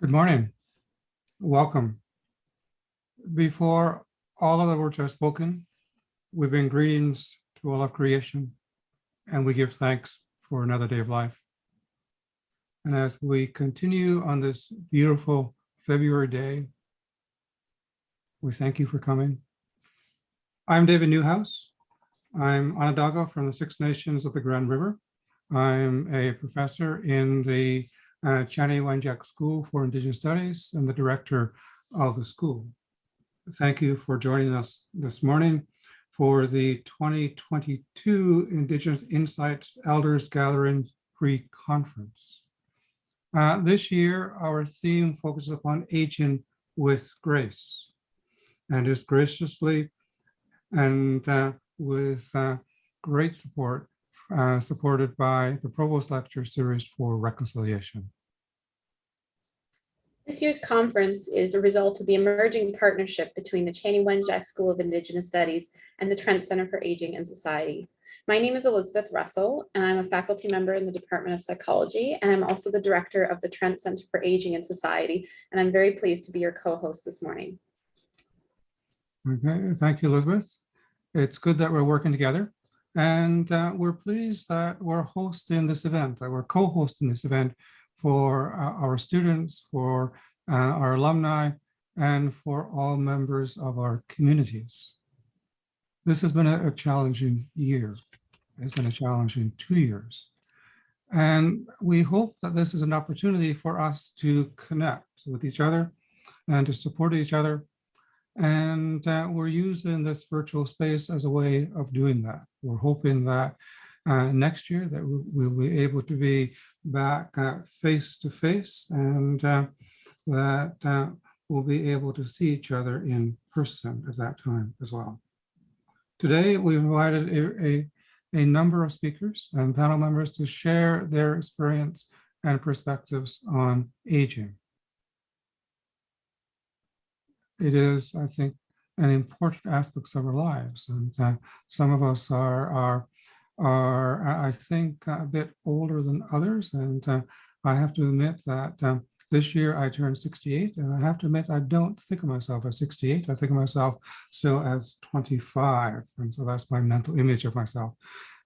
Good morning. Welcome. Before all of the words are spoken, we bring greetings to all of creation, and we give thanks for another day of life. And as we continue on this beautiful February day, we thank you for coming. I'm David Newhouse. I'm Onondaga from the Six Nations of the Grand River. I'm a professor in the Chani-Wenjack School for Indigenous Studies and the director of the school. Thank you for joining us this morning for the 2022 Indigenous Insights Elders Gathering Pre-Conference. This year, our theme focuses upon aging with grace, and is graciously and with great support supported by the Provost Lecture Series for Reconciliation. This year's conference is a result of the emerging partnership between the Chani-Wenjack School of Indigenous Studies and the Trent Center for Aging and Society. My name is Elizabeth Russell, and I'm a faculty member in the Department of Psychology, and I'm also the director of the Trent Center for Aging and Society, and I'm very pleased to be your co-host this morning. Okay, thank you, Elizabeth. It's good that we're working together. And we're pleased that we're hosting this event, that we're co-hosting this event for our students, for our alumni, and for all members of our communities. This has been a challenging year. It's been a challenging 2 years. And we hope that this is an opportunity for us to connect with each other and to support each other. And we're using this virtual space as a way of doing that. We're hoping that next year that we'll be able to be back face to face, and that we'll be able to see each other in person at that time as well. Today, we've invited a number of speakers and panel members to share their experience and perspectives on aging. It is, I think, an important aspect of our lives, and some of us are, I think, a bit older than others. And I have to admit that this year I turned 68, and I have to admit I don't think of myself as 68. I think of myself still as 25, and so that's my mental image of myself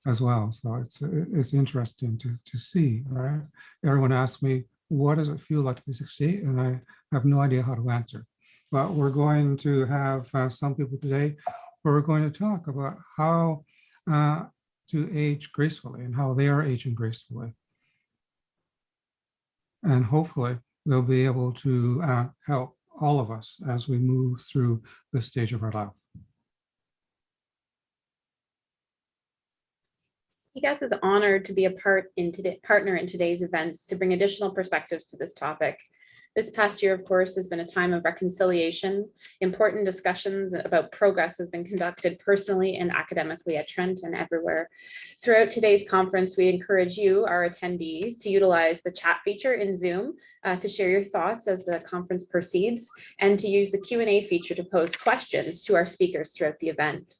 as well. So it's interesting to see, right? Everyone asks me, what does it feel like to be 68? And I have no idea how to answer. But we're going to have some people today who are going to talk about how to age gracefully and how they are aging gracefully. And hopefully they'll be able to help all of us as we move through this stage of our life. TGAS is honored to be a partner in today's events to bring additional perspectives to this topic. This past year, of course, has been a time of reconciliation. Important discussions about progress has been conducted personally and academically at Trent and everywhere. Throughout today's conference, we encourage you, our attendees, to utilize the chat feature in Zoom to share your thoughts as the conference proceeds, and to use the Q&A feature to pose questions to our speakers throughout the event.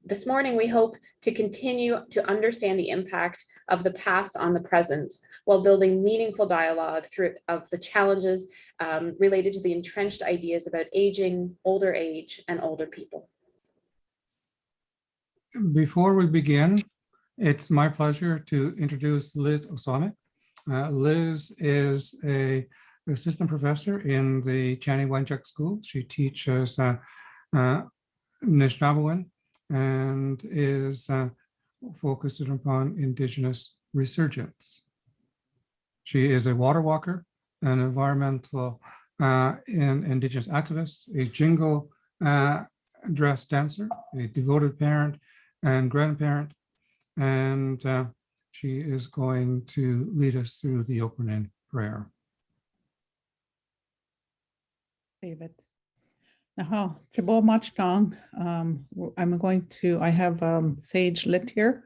This morning, we hope to continue to understand the impact of the past on the present, while building meaningful dialogue of the challenges related to the entrenched ideas about aging, older age, and older people. Before we begin, it's my pleasure to introduce Liz Osamic. Liz is an assistant professor in the Chani-Wenjack School. She teaches Nishnawin and is focused upon Indigenous resurgence. She is a water walker, an environmental and Indigenous activist, a jingle dress dancer, a devoted parent and grandparent, and she is going to lead us through the opening prayer. David. Now, Trebo Machkong, I have sage lit here,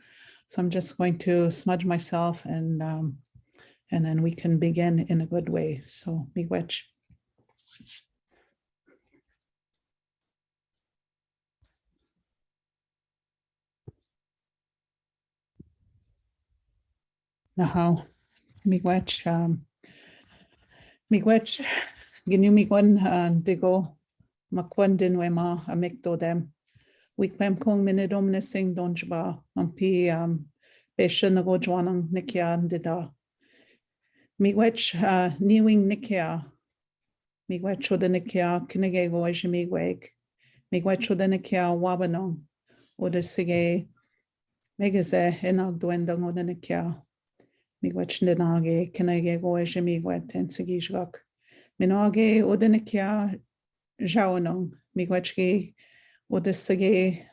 so I'm just going to smudge myself, and then we can begin in a good way. So, miigwech. Now, miigwech. Miigwech, ginu miigwan digo, makwan din wema amikdo dem. Wikwem kong minidom sing donjba, ampi besha nago jwanang nikia dida. Miigwech niwing nikia. Miigwech oda nikia kinegego eja miigweg. Miigwech oda nikia wabanong. Oda sige megaze enag duendang oda nikia. Miigwech dinage kinegego eja miigwet en sigijgak. Minage oda nikia jawanong. Miigwechge oda sige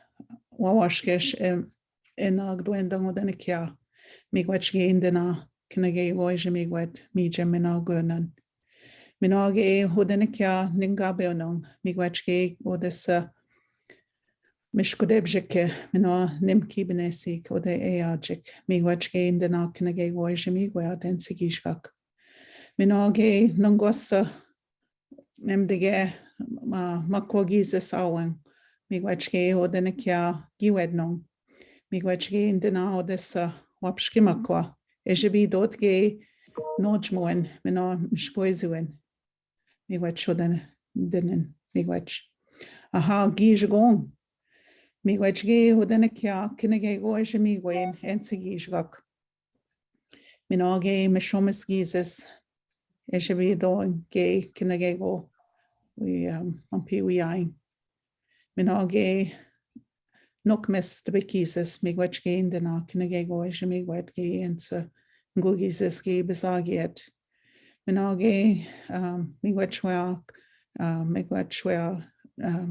wawashkesh enag duendang oda nikia. Miigwechge indina kinegego eja miigwet mija minagunan. Minage oda nikia ningabeonong. Miigwechge oda sa Mishkodebjike, mina nimki benesik oda eajik. Miigwechge indina kinegego eja miigwet en sigijgak. Minage nangwasa memdige makwagizis awang. Miigwechge oda nikia giwednong. Miigwechge indina odessa wapshkimakwa. Ejibi dotge nojmuen mina mishpoizuen. Miigwech oda dinin miigwech. Aha gijgong. Miigwechge oda nikia kinegego eja miigwen ensigijgak. Minage mishomis gizis. Ejibi doing ge kinegego. We ampi we ain. Minage nokmes tbikizis miigwechge indina kinegego eja miigwetge ensa ngugizis ge besagiet. Minage miigwechwa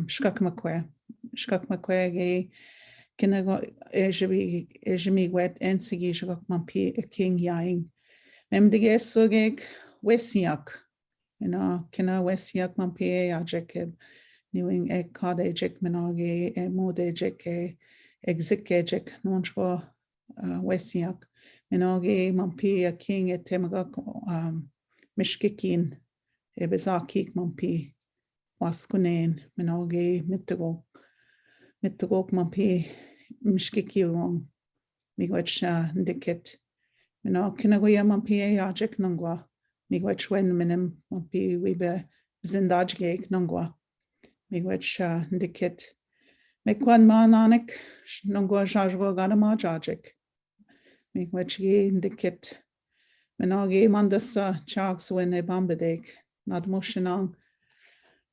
shkakmakwe. Shkakmakwe ge kinego eja miigwet ensigijgak mampi king yaing. Memdige sugeg wesiak. Kina wesiak mampi ajekib. Niwing kadejik minage modejik exikejik nonchwa wesiak. Minage mampi king temagak mishkikin ebezakik mampi waskunen minage mitugok mampi mishkikiwong miigwech ndikit. Mina kinagoya mampi ajik nangwa. Miigwech wen minim mampi wibe zindajgeg nangwa. Miigwech ndikit. Mekwan mananik nangwa jajwa ganama jajik. Miigwech ge ndikit. Minage mandasa chags wen e bambadeg. Nadmoshinang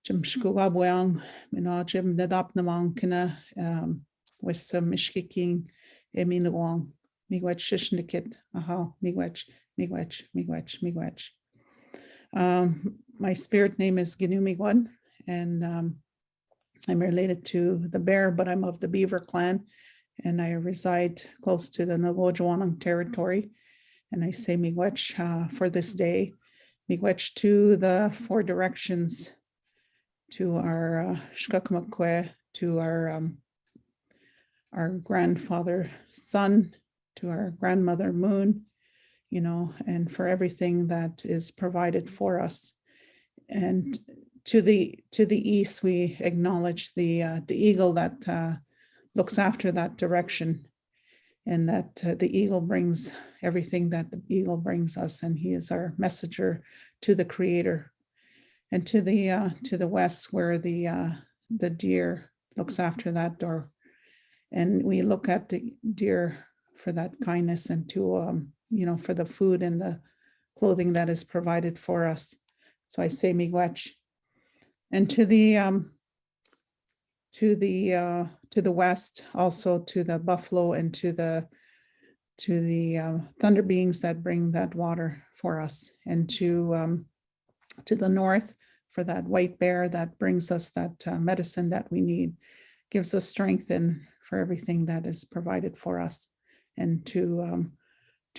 jim shkugabwang. Mina jim nadapnamang kina wissa mishkiking e minawang. Miigwech shishnikit. Aha, miigwech. My spirit name is Ginu Miigwan, and I'm related to the bear, but I'm of the beaver clan, and I reside close to the Nagojwanang territory. And I say miigwech for this day. Miigwech to the four directions, to our shkakmakwe, to our grandfather sun, to our grandmother moon, and for everything that is provided for us. And to the east, we acknowledge the eagle that looks after that direction, and that the eagle brings everything that the eagle brings us, and he is our messenger to the Creator. And to the west, where the deer looks after that door, and we look at the deer for that kindness, and to for the food and the clothing that is provided for us. So I say miigwech. And to the west, also to the buffalo and to the thunder beings that bring that water for us, and to the north for that white bear that brings us that medicine that we need, gives us strength, and for everything that is provided for us. And to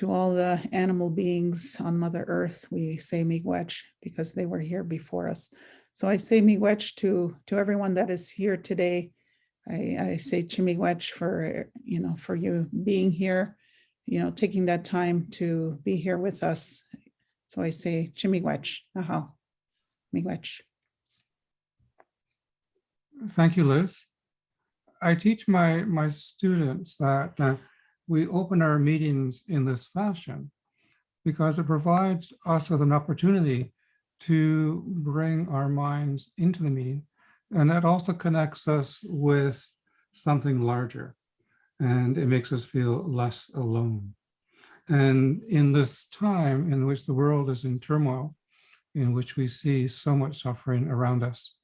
all the animal beings on Mother Earth, we say miigwech, because they were here before us. So I say miigwech to everyone that is here today. I say miigwech for you being here, taking that time to be here with us. So I say miigwech. Aha, miigwech. Thank you, Liz. I teach my students that we open our meetings in this fashion because it provides us with an opportunity to bring our minds into the meeting. And that also connects us with something larger, and it makes us feel less alone. And in this time in which the world is in turmoil, in which we see so much suffering around us,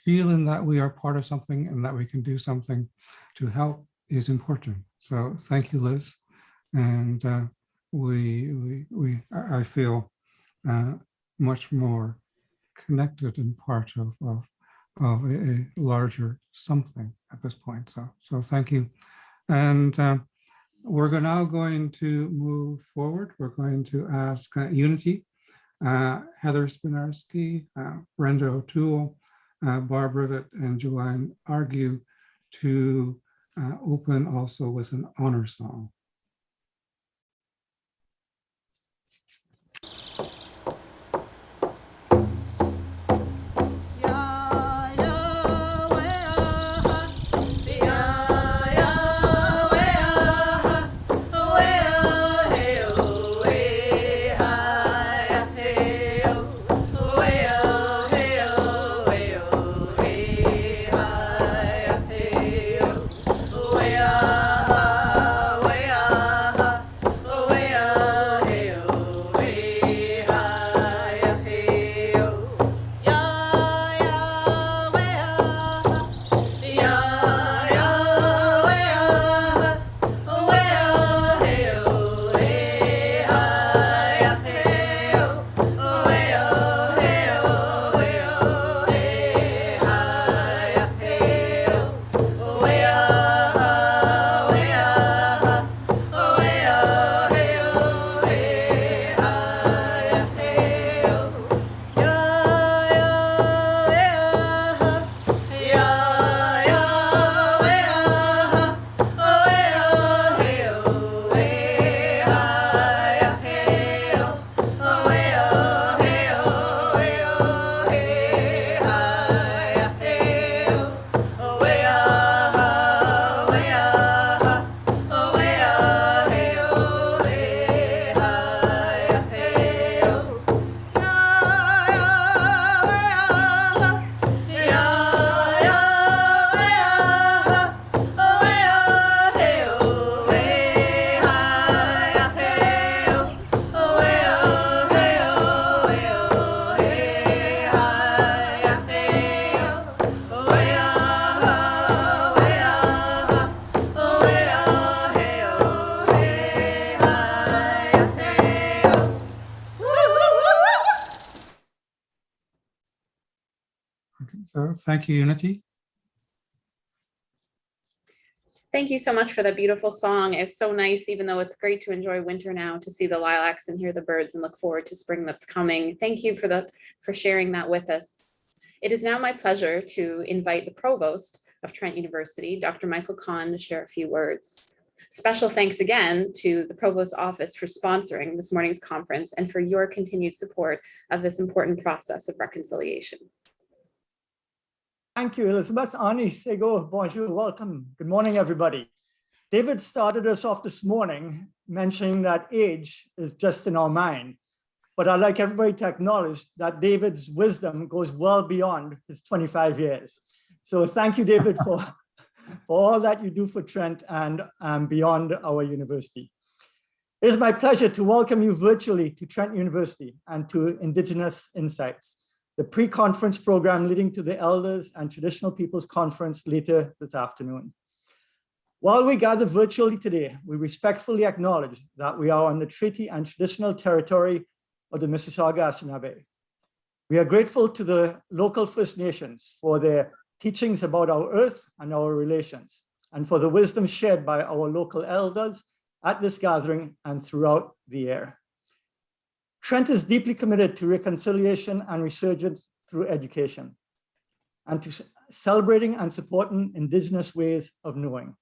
feeling that we are part of something and that we can do something to help is important. So thank you, Liz. And I feel much more connected and part of a larger something at this point. So thank you. And we're now going to move forward. We're going to ask Unity, Heather Spinarski, Brenda O'Toole, Barb Rivet, and Joanne Argue to open also with an honor song. So thank you, Unity. Thank you so much for that beautiful song. It's so nice, even though it's great to enjoy winter now, to see the lilacs and hear the birds and look forward to spring that's coming. Thank you for sharing that with us. It is now my pleasure to invite the Provost of Trent University, Dr. Michael Kahn, to share a few words. Special thanks again to the Provost's office for sponsoring this morning's conference and for your continued support of this important process of reconciliation. Thank you, Elizabeth. Ani Sego, bonjour, welcome. Good morning, everybody. David started us off this morning mentioning that age is just in our mind. But I'd like everybody to acknowledge that David's wisdom goes well beyond his 25 years. So thank you, David, for all that you do for Trent and beyond our university. It is my pleasure to welcome you virtually to Trent University and to Indigenous Insights, the pre-conference program leading to the Elders and Traditional Peoples Conference later this afternoon. While we gather virtually today, we respectfully acknowledge that we are on the treaty and traditional territory of the Mississauga Anishinaabe. We are grateful to the local First Nations for their teachings about our earth and our relations, and for the wisdom shared by our local elders at this gathering and throughout the year. Trent is deeply committed to reconciliation and resurgence through education, and to celebrating and supporting Indigenous ways of knowing.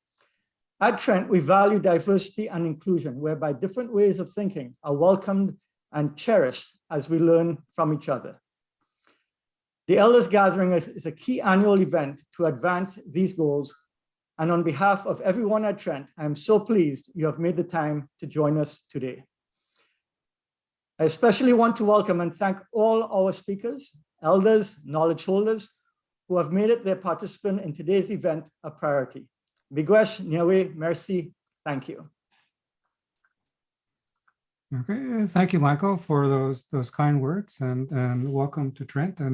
At Trent, we value diversity and inclusion, whereby different ways of thinking are welcomed and cherished as we learn from each other. The Elders Gathering is a key annual event to advance these goals. And on behalf of everyone at Trent, I am so pleased you have made the time to join us today. I especially want to welcome and thank all our speakers, elders, knowledge holders who have made it their participation in today's event a priority. Miigwech, Niue, merci, thank you. Okay, thank you, Michael, for those kind words, and welcome to Trent. I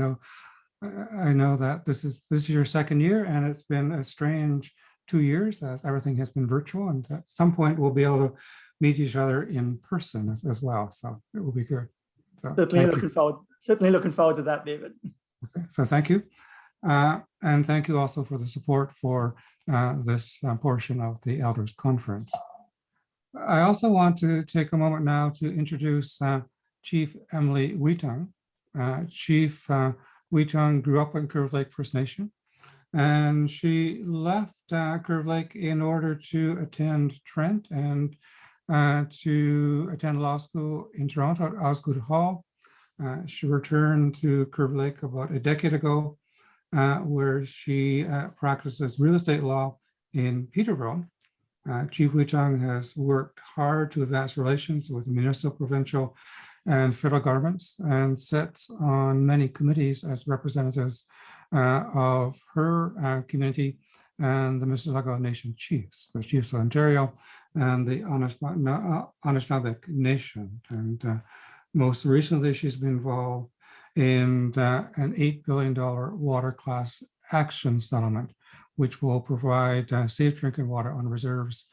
know that this is your second year, and it's been a strange 2 years as everything has been virtual, and at some point we'll be able to meet each other in person as well. So it will be good. So Certainly looking forward to that, David. Okay, so thank you. And thank you also for the support for this portion of the Elders Conference. I also want to take a moment now to introduce Chief Emily Wheaton. Chief Wheaton grew up in Curve Lake First Nation, and she left Curve Lake in order to attend Trent and to attend law school in Toronto at Osgoode Hall. She returned to Curve Lake about a decade ago, where she practices real estate law in Peterborough. Chief Wheaton has worked hard to advance relations with municipal, provincial, and federal governments, and sits on many committees as representatives of her community and the Mississauga Nation Chiefs, the Chiefs of Ontario and the Anishinaabe Nation. And most recently, she's been involved in an $8 billion water class action settlement, which will provide safe drinking water on reserves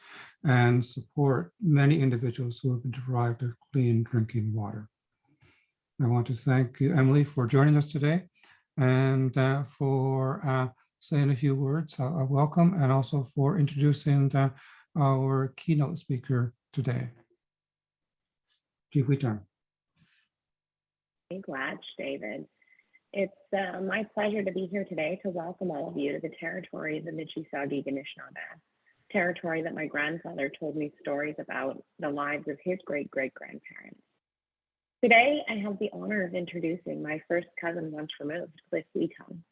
and support many individuals who have been deprived of clean drinking water. I want to thank you, Emily, for joining us today and for saying a few words of welcome, and also for introducing our keynote speaker today. Chief Wheaton. Miigwech, David. It's my pleasure to be here today to welcome all of you to the territory of the Mississauga-Anishinaabe, territory that my grandfather told me stories about the lives of his great-great-grandparents. Today, I have the honor of introducing my first cousin once removed, Cliff Wheaton.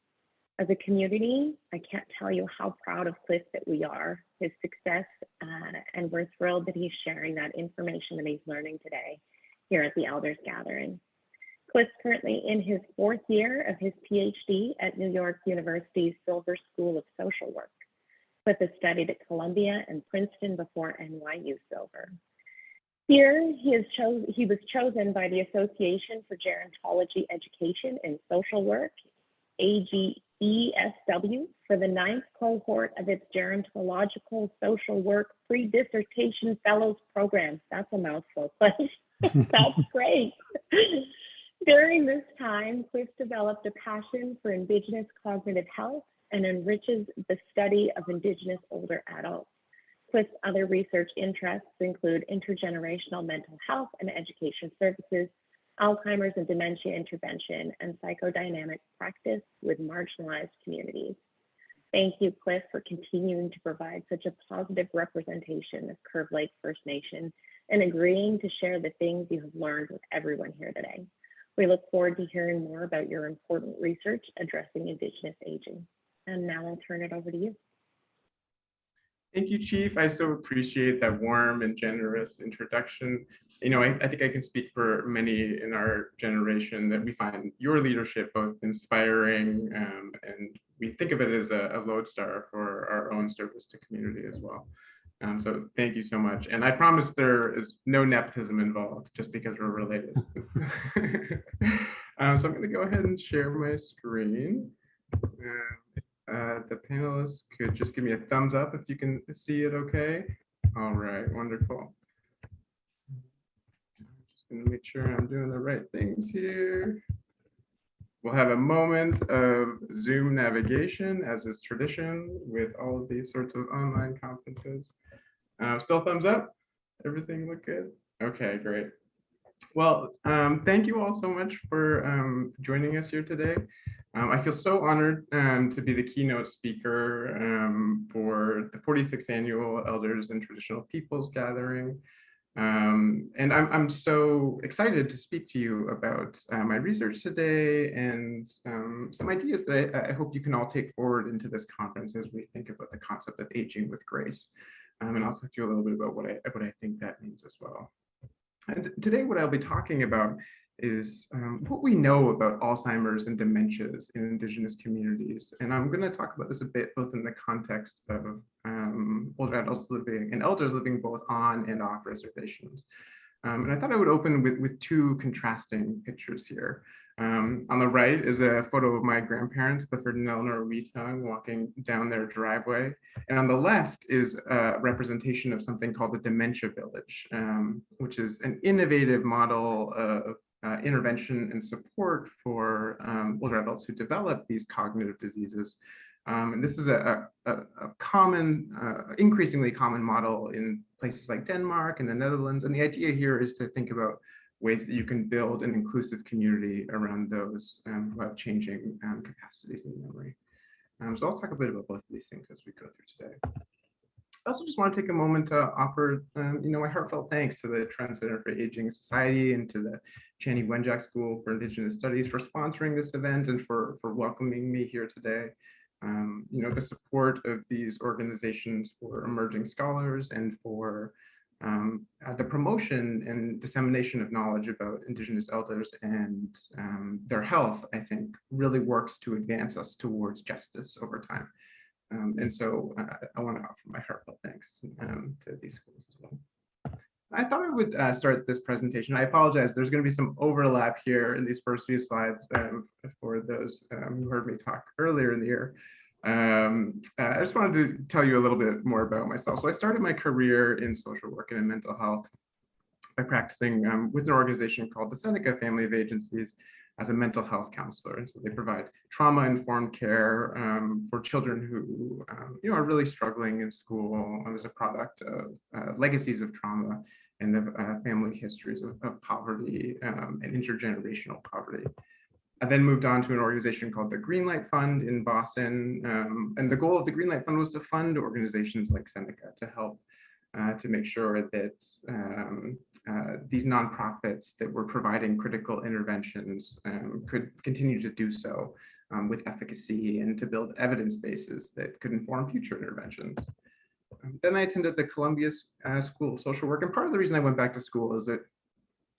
As a community, I can't tell you how proud of Cliff that we are, his success, and we're thrilled that he's sharing that information that he's learning today here at the Elders Gathering. Cliff's currently in his 4th year of his PhD at New York University's Silver School of Social Work. Cliff has studied at Columbia and Princeton before NYU Silver. Here, he was chosen by the Association for Gerontology Education and Social Work, AGESW, for the 9th cohort of its Gerontological Social Work Pre-Dissertation Fellows Program. That's a mouthful, but that's great. During this time, Cliff developed a passion for Indigenous cognitive health and enriches the study of Indigenous older adults. Cliff's other research interests include intergenerational mental health and education services, Alzheimer's and dementia intervention, and psychodynamic practice with marginalized communities. Thank you, Cliff, for continuing to provide such a positive representation of Curve Lake First Nation and agreeing to share the things you have learned with everyone here today. We look forward to hearing more about your important research addressing Indigenous aging. And now I'll turn it over to you. Thank you, Chief. I so appreciate that warm and generous introduction. You know, I think I can speak for many in our generation that we find your leadership both inspiring and we think of it as a lodestar for our own service to community as well. So thank you so much. And I promise there is no nepotism involved just because we're related. So I'm going to go ahead and share my screen. The panelists could just give me a thumbs up if you can see it okay. All right, wonderful. Just going to make sure I'm doing the right things here. We'll have a moment of Zoom navigation, as is tradition with all of these sorts of online conferences. Still thumbs up? Everything look good? Okay, great. Well, thank you all so much for joining us here today. I feel so honored to be the keynote speaker for the 46th Annual Elders and Traditional Peoples Gathering. And I'm so excited to speak to you about my research today and some ideas that I hope you can all take forward into this conference as we think about the concept of aging with grace. And I'll talk to you a little bit about what I think that means as well. And today, what I'll be talking about is what we know about Alzheimer's and dementias in Indigenous communities. And I'm going to talk about this a bit, both in the context of older adults living and elders living both on and off reservations. And I thought I would open with two contrasting pictures here. On the right is a photo of my grandparents, Clifford and Eleanor Weetung, walking down their driveway. And on the left is a representation of something called the Dementia Village, which is an innovative model of intervention and support for older adults who develop these cognitive diseases. And this is a common, increasingly common model in places like Denmark and the Netherlands. And the idea here is to think about ways that you can build an inclusive community around those who have changing capacities in memory. So I'll talk a bit about both of these things as we go through today. I also just want to take a moment to offer, my heartfelt thanks to the Trent Center for Aging Society and to the Channy Wenjack School for Indigenous Studies for sponsoring this event and for welcoming me here today. The support of these organizations for emerging scholars and for the promotion and dissemination of knowledge about Indigenous elders and their health, I think, really works to advance us towards justice over time. And so I want to offer my heartfelt thanks to these schools as well. I thought I would start this presentation. I apologize, there's going to be some overlap here in these first few slides for those who heard me talk earlier in the year. I just wanted to tell you a little bit more about myself. So I started my career in social work and in mental health by practicing with an organization called the Seneca Family of Agencies as a mental health counselor. And so they provide trauma-informed care for children who are really struggling in school as a product of legacies of trauma and of family histories of poverty and intergenerational poverty. I then moved on to an organization called the Greenlight Fund in Boston. And the goal of the Greenlight Fund was to fund organizations like Seneca to help to make sure that these nonprofits that were providing critical interventions could continue to do so with efficacy and to build evidence bases that could inform future interventions. Then I attended the Columbia School of Social Work. And part of the reason I went back to school is that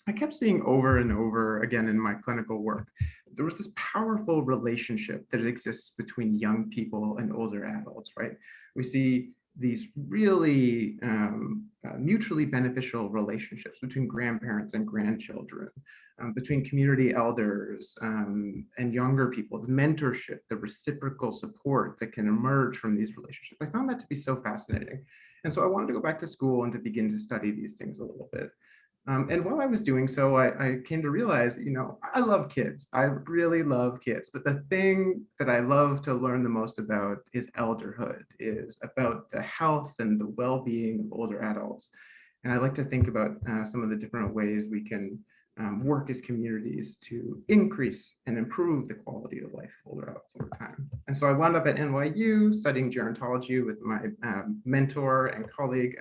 I kept seeing over and over again in my clinical work, there was this powerful relationship that exists between young people and older adults, right? We see these really mutually beneficial relationships between grandparents and grandchildren, between community elders and younger people, the mentorship, the reciprocal support that can emerge from these relationships. I found that to be so fascinating. And so I wanted to go back to school and to begin to study these things a little bit. And while I was doing so, I came to realize, I love kids. I really love kids. But the thing that I love to learn the most about is elderhood, is about the health and the well-being of older adults. And I like to think about some of the different ways we can work as communities to increase and improve the quality of life of older adults over time. And so I wound up at NYU studying gerontology with my mentor and colleague,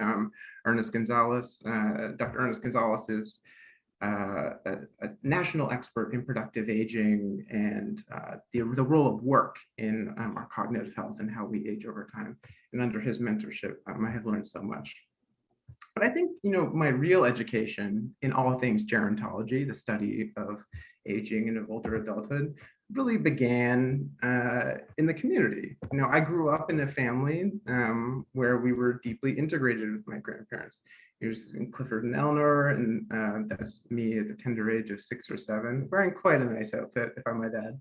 Ernest Gonzalez. Dr. Ernest Gonzalez is a national expert in productive aging and the role of work in our cognitive health and how we age over time. And under his mentorship, I have learned so much. But I think, my real education in all things gerontology, the study of aging and of older adulthood, really began in the community. I grew up in a family where we were deeply integrated with my grandparents. Here's Clifford and Eleanor, and that's me at the tender age of 6 or 7, wearing quite a nice outfit, if I might add.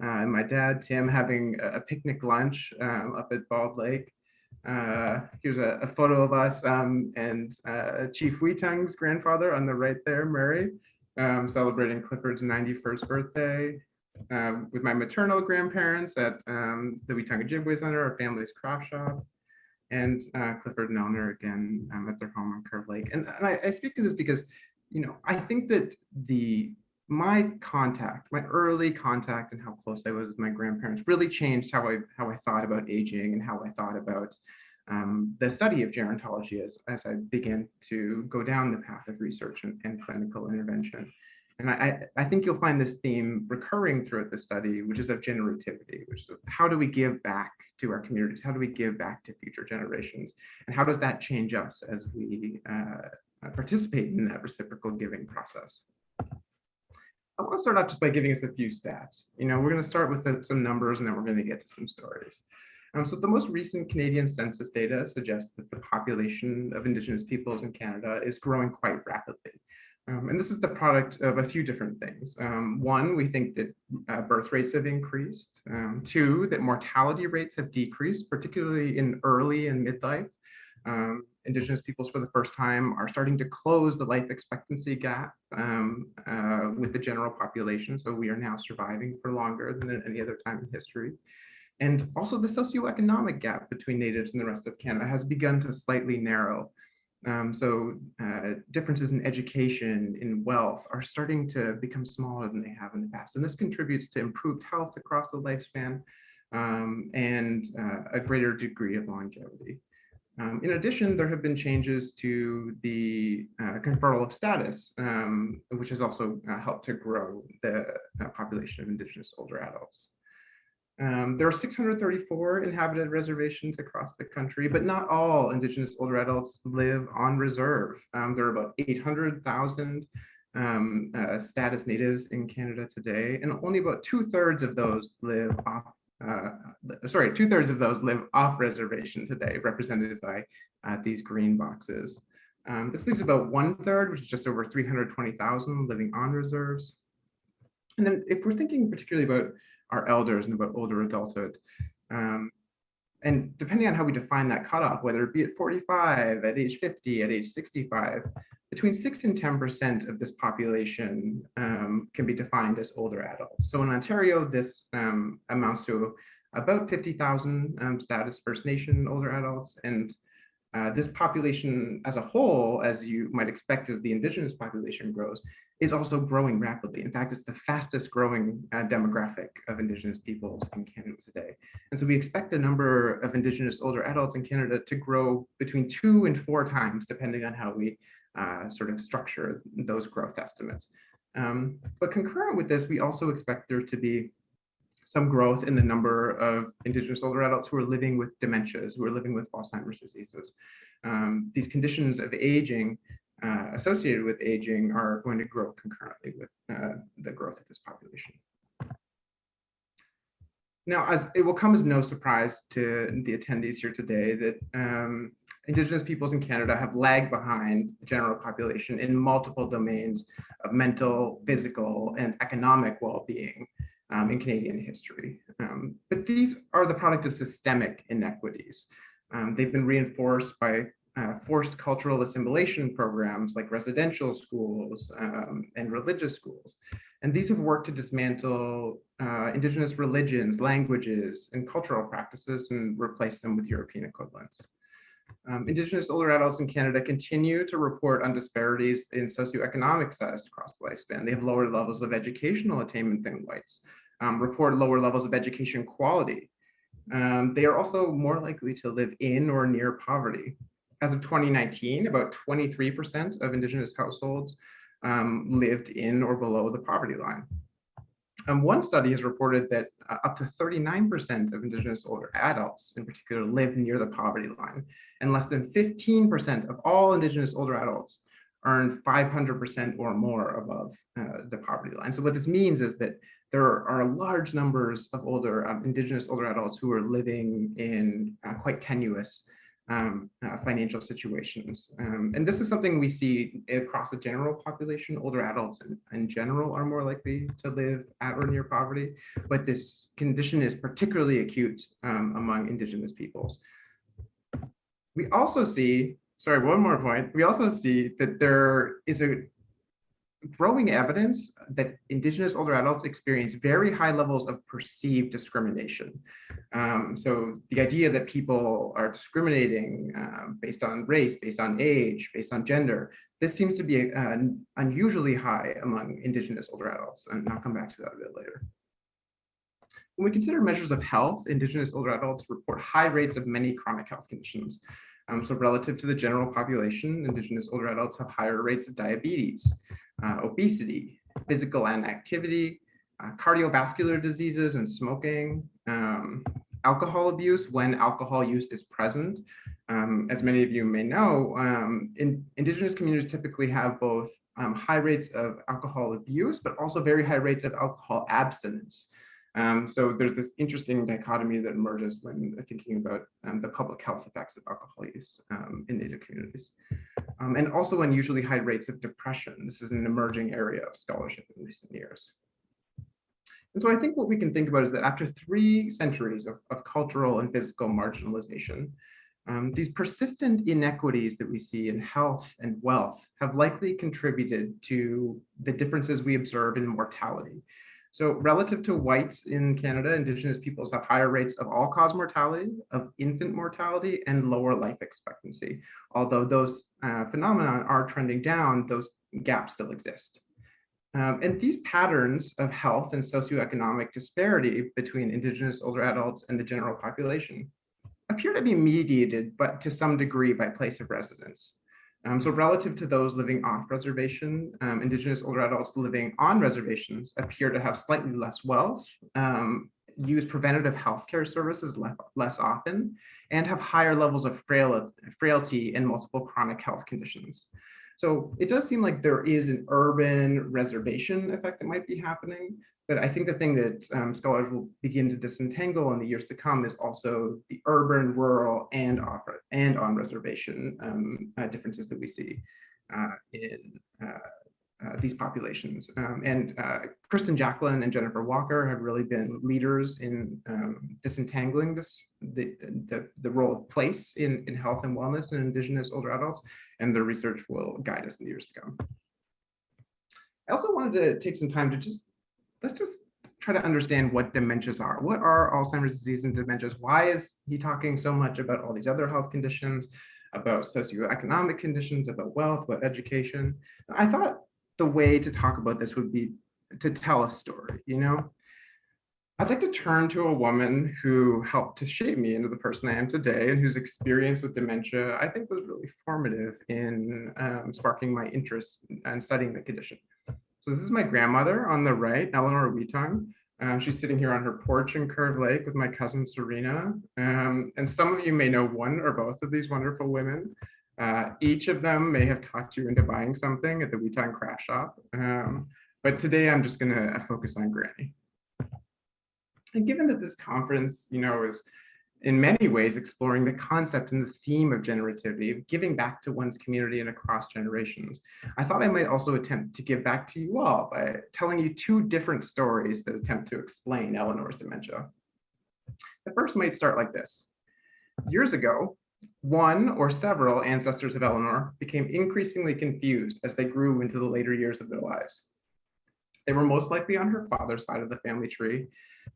And my dad, Tim, having a picnic lunch up at Bald Lake. Here's a photo of us and Chief Weetung's grandfather on the right there, Murray, celebrating Clifford's 91st birthday with my maternal grandparents at the Weetung Ojibwe Center, our family's craft shop, and Clifford and Eleanor again at their home on Curve Lake. And I speak to this because, I think that my early contact and how close I was with my grandparents really changed how I thought about aging and how I thought about the study of gerontology as I began to go down the path of research and clinical intervention. And I think you'll find this theme recurring throughout the study, which is of generativity, which is of how do we give back to our communities? How do we give back to future generations? And how does that change us as we participate in that reciprocal giving process. I want to start off just by giving us a few stats. We're going to start with some numbers and then we're going to get to some stories. So the most recent Canadian census data suggests that the population of Indigenous peoples in Canada is growing quite rapidly. And this is the product of a few different things. One, we think that birth rates have increased. Two, that mortality rates have decreased, particularly in early and midlife. Indigenous peoples for the first time are starting to close the life expectancy gap with the general population. So we are now surviving for longer than at any other time in history. And also the socioeconomic gap between Natives and the rest of Canada has begun to slightly narrow. Differences in education, in wealth are starting to become smaller than they have in the past. And this contributes to improved health across the lifespan and a greater degree of longevity. In addition, there have been changes to the conferral of status, which has also helped to grow the population of Indigenous older adults. There are 634 inhabited reservations across the country, but not all Indigenous older adults live on reserve. There are about 800,000 status Natives in Canada today, and only about 2/3 of those live off. 2/3 of those live off reservation today, represented by these green boxes. This leaves about 1/3, which is just over 320,000 living on reserves. And then if we're thinking particularly about our elders and about older adulthood, and depending on how we define that cutoff, whether it be at 45, at age 50, at age 65, between 6 and 10% of this population can be defined as older adults. So in Ontario, this amounts to about 50,000 status First Nation older adults. And this population as a whole, as you might expect as the Indigenous population grows, is also growing rapidly. In fact, it's the fastest growing demographic of Indigenous peoples in Canada today. And so we expect the number of Indigenous older adults in Canada to grow between 2 and 4 times, depending on how we sort of structure those growth estimates. But concurrent with this, we also expect there to be some growth in the number of Indigenous older adults who are living with dementias, who are living with Alzheimer's diseases. These conditions of aging associated with aging are going to grow concurrently with the growth of this population. Now, as it will come as no surprise to the attendees here today that Indigenous peoples in Canada have lagged behind the general population in multiple domains of mental, physical, and economic well-being in Canadian history. But these are the product of systemic inequities. They've been reinforced by forced cultural assimilation programs like residential schools and religious schools. And these have worked to dismantle Indigenous religions, languages, and cultural practices and replace them with European equivalents. Indigenous older adults in Canada continue to report on disparities in socioeconomic status across the lifespan. They have lower levels of educational attainment than whites, report lower levels of education quality. They are also more likely to live in or near poverty. As of 2019, about 23% of Indigenous households lived in or below the poverty line. One study has reported that up to 39% of Indigenous older adults in particular live near the poverty line, and less than 15% of all Indigenous older adults earn 500% or more above the poverty line. So what this means is that there are large numbers of Indigenous older adults who are living in quite tenuous financial situations. And this is something we see across the general population. Older adults in general are more likely to live at or near poverty, but this condition is particularly acute among Indigenous peoples. We also see, one more point. We also see that there is a growing evidence that Indigenous older adults experience very high levels of perceived discrimination. So the idea that people are discriminating based on race, based on age, based on gender, this seems to be unusually high among Indigenous older adults, and I'll come back to that a bit later. When we consider measures of health, Indigenous older adults report high rates of many chronic health conditions. So relative to the general population, Indigenous older adults have higher rates of diabetes, obesity, physical inactivity, cardiovascular diseases, and smoking. alcohol abuse when alcohol use is present. As many of you may know, Indigenous communities typically have both high rates of alcohol abuse, but also very high rates of alcohol abstinence. So there's this interesting dichotomy that emerges when thinking about the public health effects of alcohol use in Native communities. And also unusually high rates of depression. This is an emerging area of scholarship in recent years. And so I think what we can think about is that after 3 centuries of cultural and physical marginalization, these persistent inequities that we see in health and wealth have likely contributed to the differences we observe in mortality. So relative to whites in Canada, Indigenous peoples have higher rates of all-cause mortality, of infant mortality, and lower life expectancy. Although those phenomena are trending down, those gaps still exist. And these patterns of health and socioeconomic disparity between Indigenous older adults and the general population appear to be mediated, but to some degree, by place of residence. So relative to those living off reservation, Indigenous older adults living on reservations appear to have slightly less wealth, use preventative healthcare services less often, and have higher levels of frailty and multiple chronic health conditions. So it does seem like there is an urban reservation effect that might be happening, but I think the thing that scholars will begin to disentangle in the years to come is also the urban, rural, and on reservation differences that we see in these populations. And Kristen Jacqueline and Jennifer Walker have really been leaders in disentangling the role of place in health and wellness in Indigenous older adults, and their research will guide us in the years to come. I also wanted to take some time to let's just try to understand what dementias are. What are Alzheimer's disease and dementias? Why is he talking so much about all these other health conditions, about socioeconomic conditions, about wealth, about education? I thought the way to talk about this would be to tell a story, you know? I'd like to turn to a woman who helped to shape me into the person I am today, and whose experience with dementia I think was really formative in sparking my interest in studying the condition. So this is my grandmother on the right, Eleanor Wheatong. She's sitting here on her porch in Curve Lake with my cousin Serena. And some of you may know one or both of these wonderful women. Each of them may have talked you into buying something at the Wheatong craft shop. But today I'm just gonna focus on Granny. And given that this conference, you know, is in many ways exploring the concept and the theme of generativity, of giving back to one's community and across generations, I thought I might also attempt to give back to you all by telling you 2 different stories that attempt to explain Eleanor's dementia. The first might start like this. Years ago, one or several ancestors of Eleanor became increasingly confused as they grew into the later years of their lives. They were most likely on her father's side of the family tree,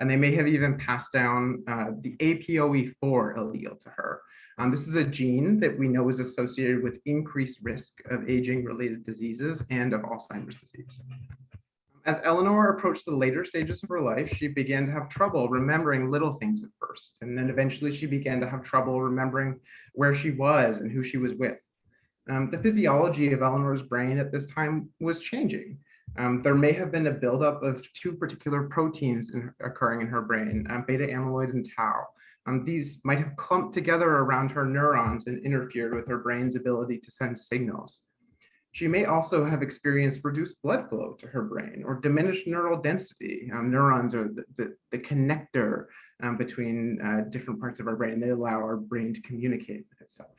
and they may have even passed down the APOE4 allele to her. This is a gene that we know is associated with increased risk of aging-related diseases and of Alzheimer's disease. As Eleanor approached the later stages of her life, she began to have trouble remembering little things at first, and then eventually she began to have trouble remembering where she was and who she was with. The physiology of Eleanor's brain at this time was changing. There may have been a buildup of 2 particular proteins occurring in her brain, beta amyloid and tau. These might have clumped together around her neurons and interfered with her brain's ability to send signals. She may also have experienced reduced blood flow to her brain or diminished neural density. Neurons are the connector between different parts of our brain. They allow our brain to communicate with itself.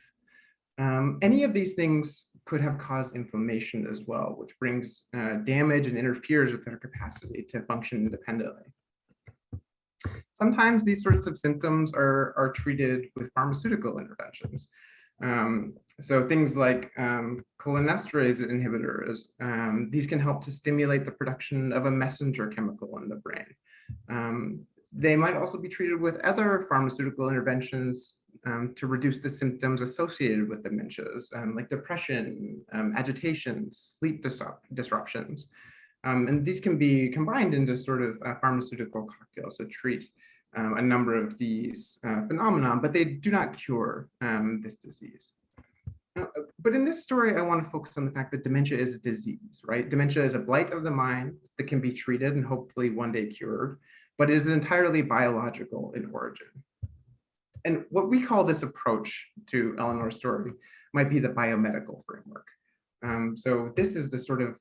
Any of these things could have caused inflammation as well, which brings damage and interferes with their capacity to function independently. Sometimes these sorts of symptoms are treated with pharmaceutical interventions. So things like cholinesterase inhibitors, these can help to stimulate the production of a messenger chemical in the brain. They might also be treated with other pharmaceutical interventions to reduce the symptoms associated with dementias, like depression, agitation, sleep disruptions. And these can be combined into sort of pharmaceutical cocktails to treat a number of these phenomena, but they do not cure this disease. But in this story, I want to focus on the fact that dementia is a disease, right? Dementia is a blight of the mind that can be treated and hopefully one day cured, but it is entirely biological in origin. And what we call this approach to Eleanor's story might be the biomedical framework. So this is the sort of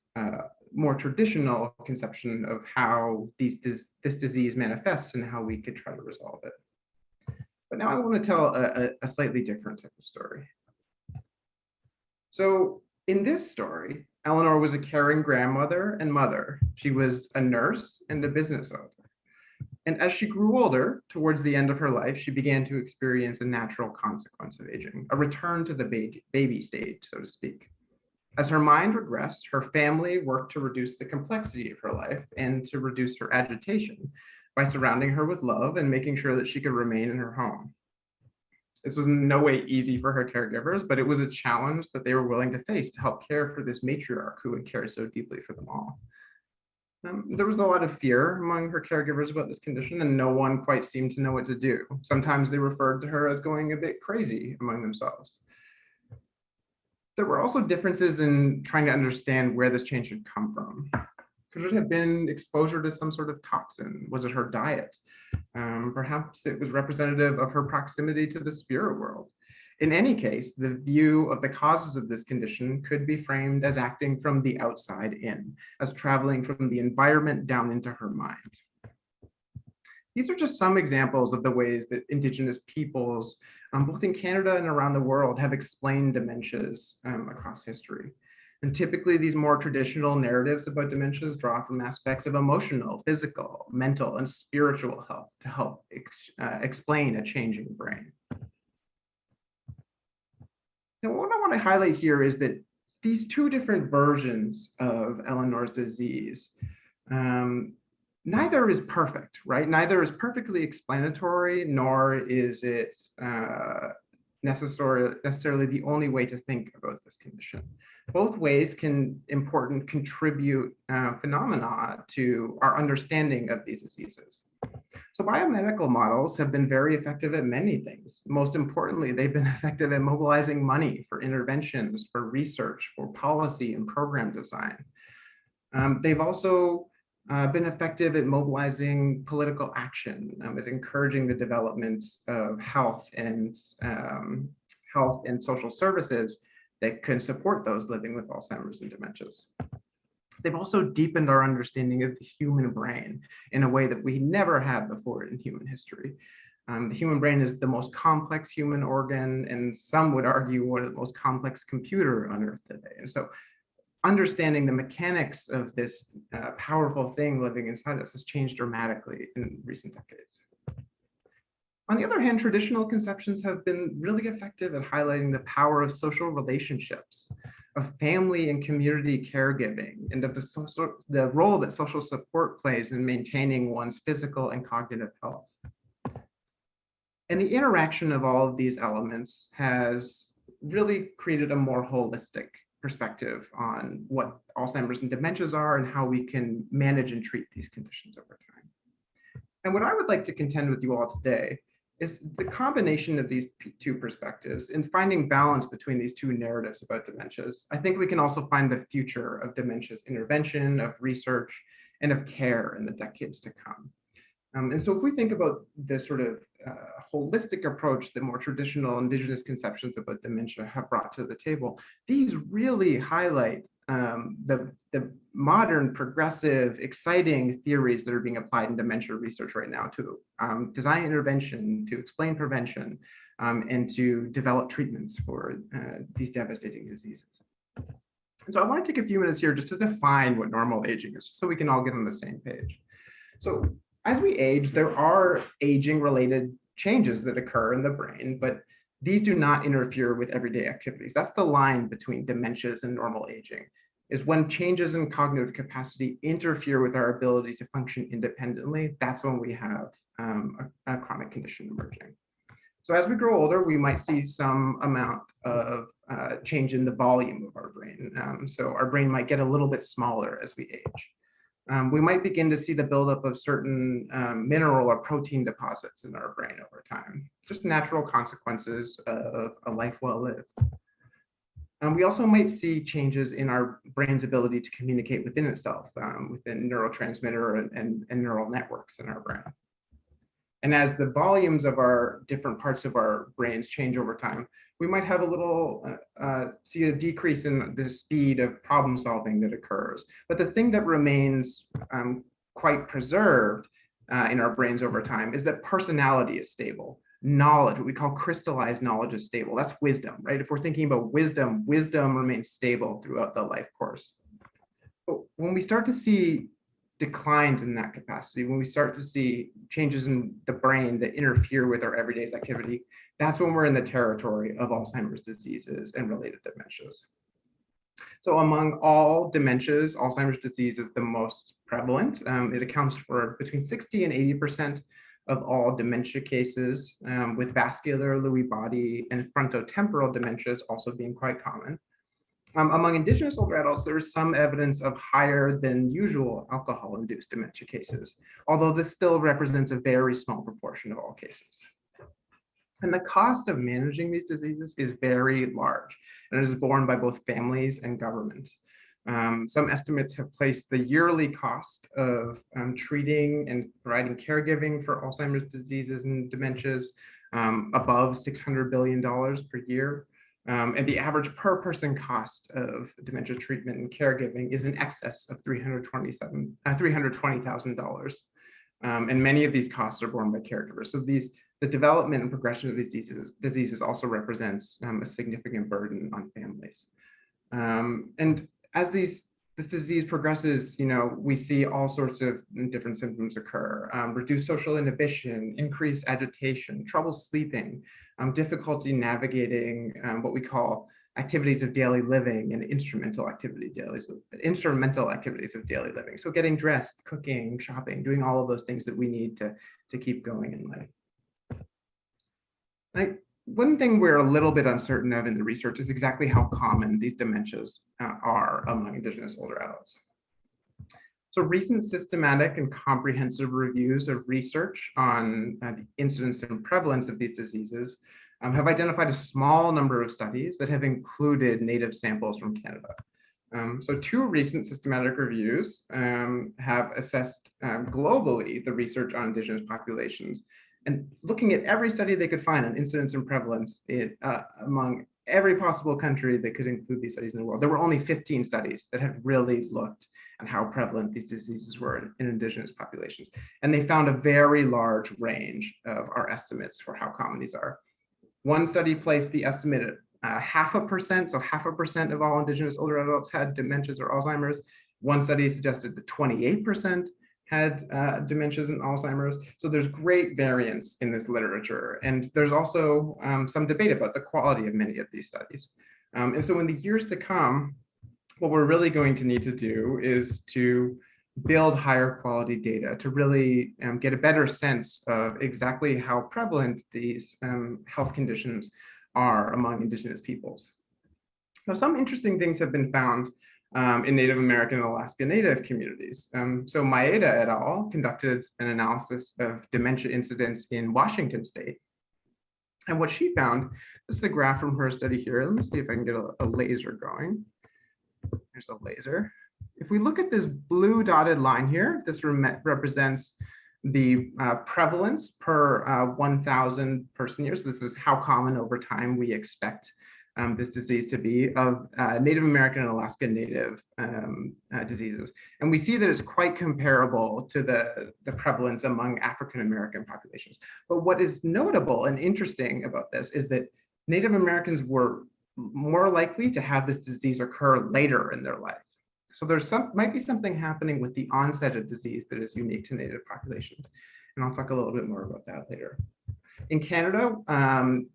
more traditional conception of how this disease manifests and how we could try to resolve it. But now I want to tell a slightly different type of story. So in this story, Eleanor was a caring grandmother and mother. She was a nurse and a business owner. And as she grew older, towards the end of her life, she began to experience a natural consequence of aging, a return to the baby stage, so to speak. As her mind regressed, her family worked to reduce the complexity of her life and to reduce her agitation by surrounding her with love and making sure that she could remain in her home. This was in no way easy for her caregivers, but it was a challenge that they were willing to face to help care for this matriarch who would care so deeply for them all. There was a lot of fear among her caregivers about this condition, and no one quite seemed to know what to do. Sometimes they referred to her as going a bit crazy among themselves. There were also differences in trying to understand where this change had come from. Could it have been exposure to some sort of toxin? Was it her diet? Perhaps it was representative of her proximity to the spirit world. In any case, the view of the causes of this condition could be framed as acting from the outside in, as traveling from the environment down into her mind. These are just some examples of the ways that Indigenous peoples, both in Canada and around the world, have explained dementias across history. And typically these more traditional narratives about dementias draw from aspects of emotional, physical, mental, and spiritual health to help explain a changing brain. Now, what I want to highlight here is that these two different versions of Eleanor's disease, neither is perfect, right? Neither is perfectly explanatory, nor is it necessarily the only way to think about this condition. Both ways can contribute phenomena to our understanding of these diseases. So biomedical models have been very effective at many things. Most importantly, they've been effective at mobilizing money for interventions, for research, for policy and program design. They've also been effective at mobilizing political action, at encouraging the development of health and social services that can support those living with Alzheimer's and dementias. They've also deepened our understanding of the human brain in a way that we never had before in human history. The human brain is the most complex human organ, and some would argue one of the most complex computer on Earth today. And so understanding the mechanics of this powerful thing living inside us has changed dramatically in recent decades. On the other hand, traditional conceptions have been really effective at highlighting the power of social relationships, of family and community caregiving, and of the role that social support plays in maintaining one's physical and cognitive health. And the interaction of all of these elements has really created a more holistic perspective on what Alzheimer's and dementias are and how we can manage and treat these conditions over time. And what I would like to contend with you all today is the combination of these two perspectives and finding balance between these two narratives about dementias. I think we can also find the future of dementia's intervention, of research, and of care in the decades to come. And so if we think about the sort of holistic approach that more traditional Indigenous conceptions about dementia have brought to the table, these really highlight the modern, progressive, exciting theories that are being applied in dementia research right now to design intervention, to explain prevention, and to develop treatments for these devastating diseases. And so I want to take a few minutes here just to define what normal aging is, just so we can all get on the same page. So as we age, there are aging-related changes that occur in the brain, but these do not interfere with everyday activities. That's the line between dementias and normal aging, is when changes in cognitive capacity interfere with our ability to function independently, that's when we have a chronic condition emerging. So as we grow older, we might see some amount of change in the volume of our brain. So our brain might get a little bit smaller as we age. We might begin to see the buildup of certain mineral or protein deposits in our brain over time, just natural consequences of a life well lived. We also might see changes in our brain's ability to communicate within itself, within neurotransmitter and neural networks in our brain. And as the volumes of our different parts of our brains change over time, we might have a little, see a decrease in the speed of problem solving that occurs. But the thing that remains quite preserved in our brains over time is that personality is stable. Knowledge, what we call crystallized knowledge, is stable. That's wisdom, right? If we're thinking about wisdom, wisdom remains stable throughout the life course. But when we start to see declines in that capacity, when we start to see changes in the brain that interfere with our everyday activity, that's when we're in the territory of Alzheimer's diseases and related dementias. So among all dementias, Alzheimer's disease is the most prevalent. It accounts for between 60 and 80% of all dementia cases, with vascular, Lewy body, and frontotemporal dementias also being quite common. Among Indigenous older adults, there is some evidence of higher than usual alcohol-induced dementia cases, although this still represents a very small proportion of all cases. And the cost of managing these diseases is very large, and it is borne by both families and government. Some estimates have placed the yearly cost of treating and providing caregiving for Alzheimer's diseases and dementias above $600 billion per year. And the average per person cost of dementia treatment and caregiving is in excess of $320,000. And many of these costs are borne by caregivers. So the development and progression of these diseases also represents a significant burden on families. And as this disease progresses, we see all sorts of different symptoms occur: reduced social inhibition, increased agitation, trouble sleeping, difficulty navigating what we call activities of daily living and instrumental activities of daily living. So getting dressed, cooking, shopping, doing all of those things that we need to keep going in life. One thing we're a little bit uncertain of in the research is exactly how common these dementias are among Indigenous older adults. So recent systematic and comprehensive reviews of research on the incidence and prevalence of these diseases have identified a small number of studies that have included native samples from Canada. So two recent systematic reviews have assessed globally the research on Indigenous populations, and looking at every study they could find on incidence and prevalence among every possible country that could include these studies in the world. There were only 15 studies that had really looked at how prevalent these diseases were in Indigenous populations. And they found a very large range of our estimates for how common these are. One study placed the estimate at 0.5%, so 0.5% of all Indigenous older adults had dementias or Alzheimer's. One study suggested that 28% had dementias and Alzheimer's. So there's great variance in this literature. And there's also some debate about the quality of many of these studies. And so in the years to come, what we're really going to need to do is to build higher quality data to really get a better sense of exactly how prevalent these health conditions are among Indigenous peoples. Now, some interesting things have been found in Native American and Alaska Native communities. So Maeda et al. Conducted an analysis of dementia incidence in Washington state. And what she found, this is a graph from her study here. Let me see if I can get a laser going. There's a laser. If we look at this blue dotted line here, this represents the prevalence per 1,000 person years. This is how common over time we expect this disease to be of Native American and Alaska Native diseases. And we see that it's quite comparable to the prevalence among African American populations. But what is notable and interesting about this is that Native Americans were more likely to have this disease occur later in their life. So there's might be something happening with the onset of disease that is unique to Native populations. And I'll talk a little bit more about that later. In Canada,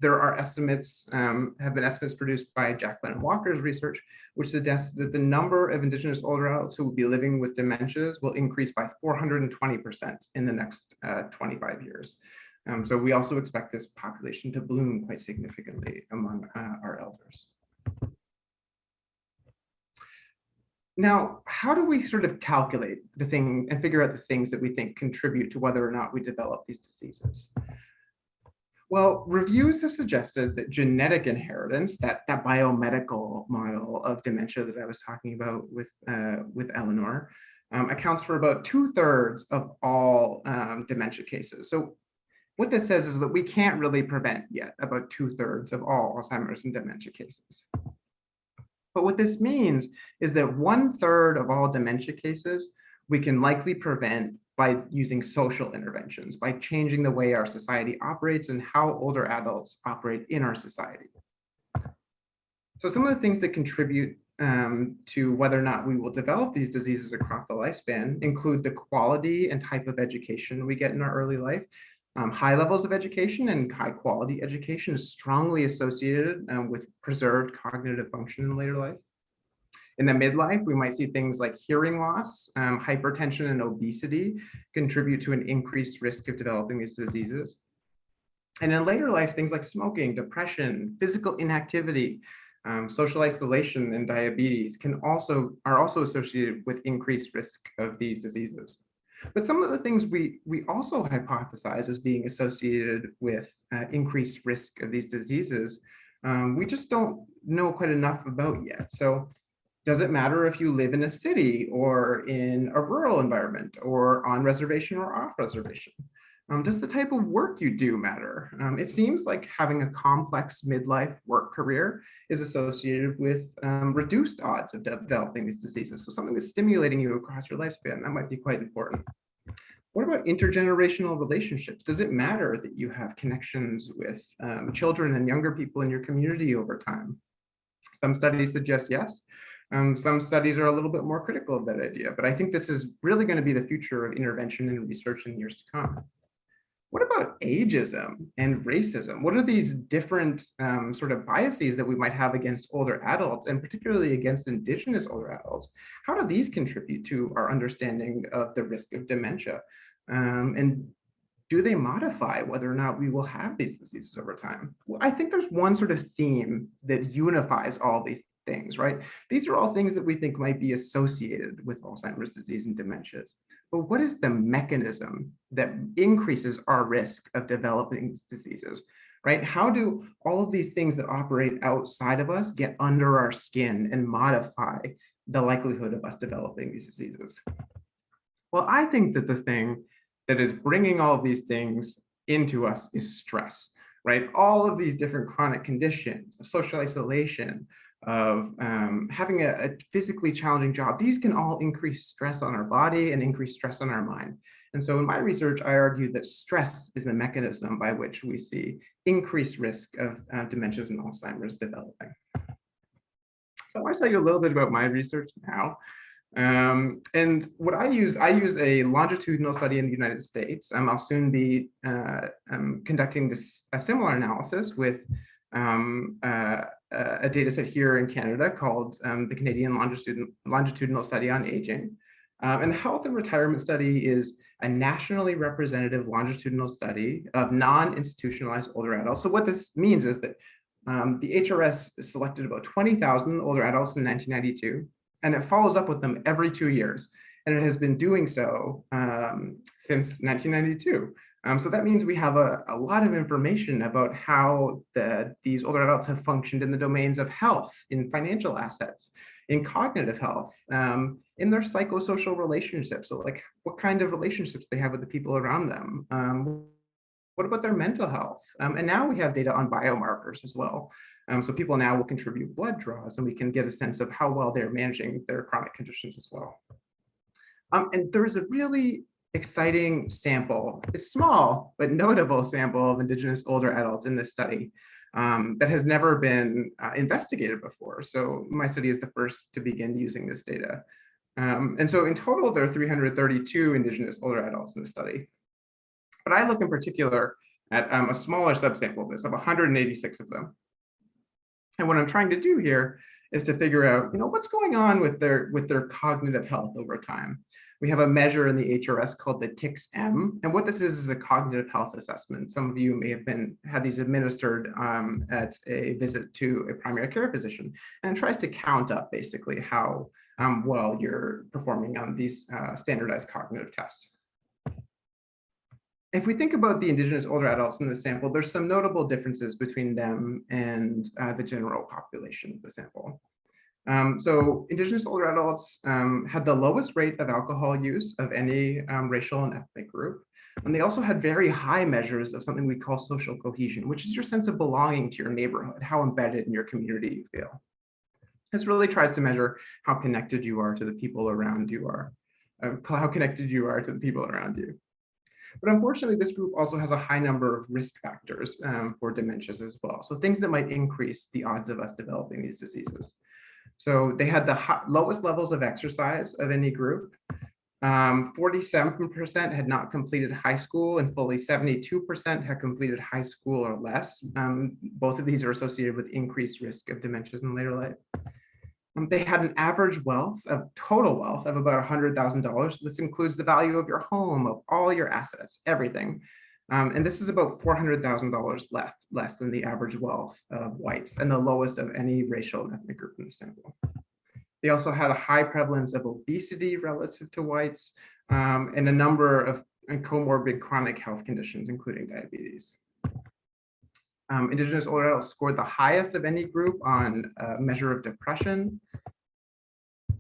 there are estimates, have been estimates produced by Jacqueline Walker's research, which suggests that the number of Indigenous older adults who will be living with dementias will increase by 420% in the next 25 years. So we also expect this population to bloom quite significantly among our elders. Now, how do we sort of calculate the thing and figure out the things that we think contribute to whether or not we develop these diseases? Well, reviews have suggested that genetic inheritance, that biomedical model of dementia that I was talking about with Eleanor, accounts for about 2/3 of all dementia cases. So what this says is that we can't really prevent yet about 2/3 of all Alzheimer's and dementia cases. But what this means is that 1/3 of all dementia cases we can likely prevent by using social interventions, by changing the way our society operates and how older adults operate in our society. So some of the things that contribute to whether or not we will develop these diseases across the lifespan include the quality and type of education we get in our early life. High levels of education and high quality education is strongly associated with preserved cognitive function in later life. In the midlife, we might see things like hearing loss, hypertension, and obesity contribute to an increased risk of developing these diseases. And in later life, things like smoking, depression, physical inactivity, social isolation, and diabetes are also associated with increased risk of these diseases. But some of the things we also hypothesize as being associated with increased risk of these diseases, we just don't know quite enough about yet. So does it matter if you live in a city or in a rural environment or on reservation or off reservation? Does the type of work you do matter? It seems like having a complex midlife work career is associated with reduced odds of developing these diseases. So something that's stimulating you across your lifespan, that might be quite important. What about intergenerational relationships? Does it matter that you have connections with children and younger people in your community over time? Some studies suggest yes. Some studies are a little bit more critical of that idea, but I think this is really going to be the future of intervention and research in years to come. What about ageism and racism? What are these different sort of biases that we might have against older adults, and particularly against Indigenous older adults? How do these contribute to our understanding of the risk of dementia? And do they modify whether or not we will have these diseases over time? Well, I think there's one sort of theme that unifies all these things, right? These are all things that we think might be associated with Alzheimer's disease and dementias. But what is the mechanism that increases our risk of developing these diseases, right? How do all of these things that operate outside of us get under our skin and modify the likelihood of us developing these diseases? Well, I think that the thing that is bringing all of these things into us is stress, right? All of these different chronic conditions, of social isolation, of having a physically challenging job, these can all increase stress on our body and increase stress on our mind. And so in my research, I argue that stress is the mechanism by which we see increased risk of dementias and Alzheimer's developing. So I want to tell you a little bit about my research now. And what I use a longitudinal study in the United States. I'll soon be conducting a similar analysis with a data set here in Canada called the Canadian Longitudinal Study on Aging. And the Health and Retirement Study is a nationally representative longitudinal study of non-institutionalized older adults. So what this means is that the HRS selected about 20,000 older adults in 1992, and it follows up with them every 2 years. And it has been doing so since 1992. So that means we have a lot of information about how these older adults have functioned in the domains of health, in financial assets, in cognitive health, in their psychosocial relationships. So like what kind of relationships they have with the people around them. What about their mental health? And now we have data on biomarkers as well. So people now will contribute blood draws and we can get a sense of how well they're managing their chronic conditions as well. And there's a really exciting sample, it's small, but notable sample of Indigenous older adults in this study that has never been investigated before. So my study is the first to begin using this data. And so in total, there are 332 Indigenous older adults in the study. But I look in particular at a smaller subsample of this, of 186 of them. And what I'm trying to do here is to figure out, what's going on with their cognitive health over time. We have a measure in the HRS called the TICS-M, and what this is a cognitive health assessment. Some of you may have had these administered at a visit to a primary care physician, and it tries to count up basically how well you're performing on these standardized cognitive tests. If we think about the Indigenous older adults in the sample, there's some notable differences between them and the general population of the sample. So Indigenous older adults had the lowest rate of alcohol use of any racial and ethnic group. And they also had very high measures of something we call social cohesion, which is your sense of belonging to your neighborhood, how embedded in your community you feel. This really tries to measure how connected you are to the people around you how connected you are to the people around you. But unfortunately, this group also has a high number of risk factors for dementias as well. So things that might increase the odds of us developing these diseases. So they had the lowest levels of exercise of any group. 47% had not completed high school, and fully 72% had completed high school or less. Both of these are associated with increased risk of dementias in later life. They had an average total wealth of about $100,000. This includes the value of your home, of all your assets, everything. And this is about $400,000 less than the average wealth of whites and the lowest of any racial and ethnic group in the sample. They also had a high prevalence of obesity relative to whites and a number of comorbid chronic health conditions, including diabetes. Indigenous older adults scored the highest of any group on a measure of depression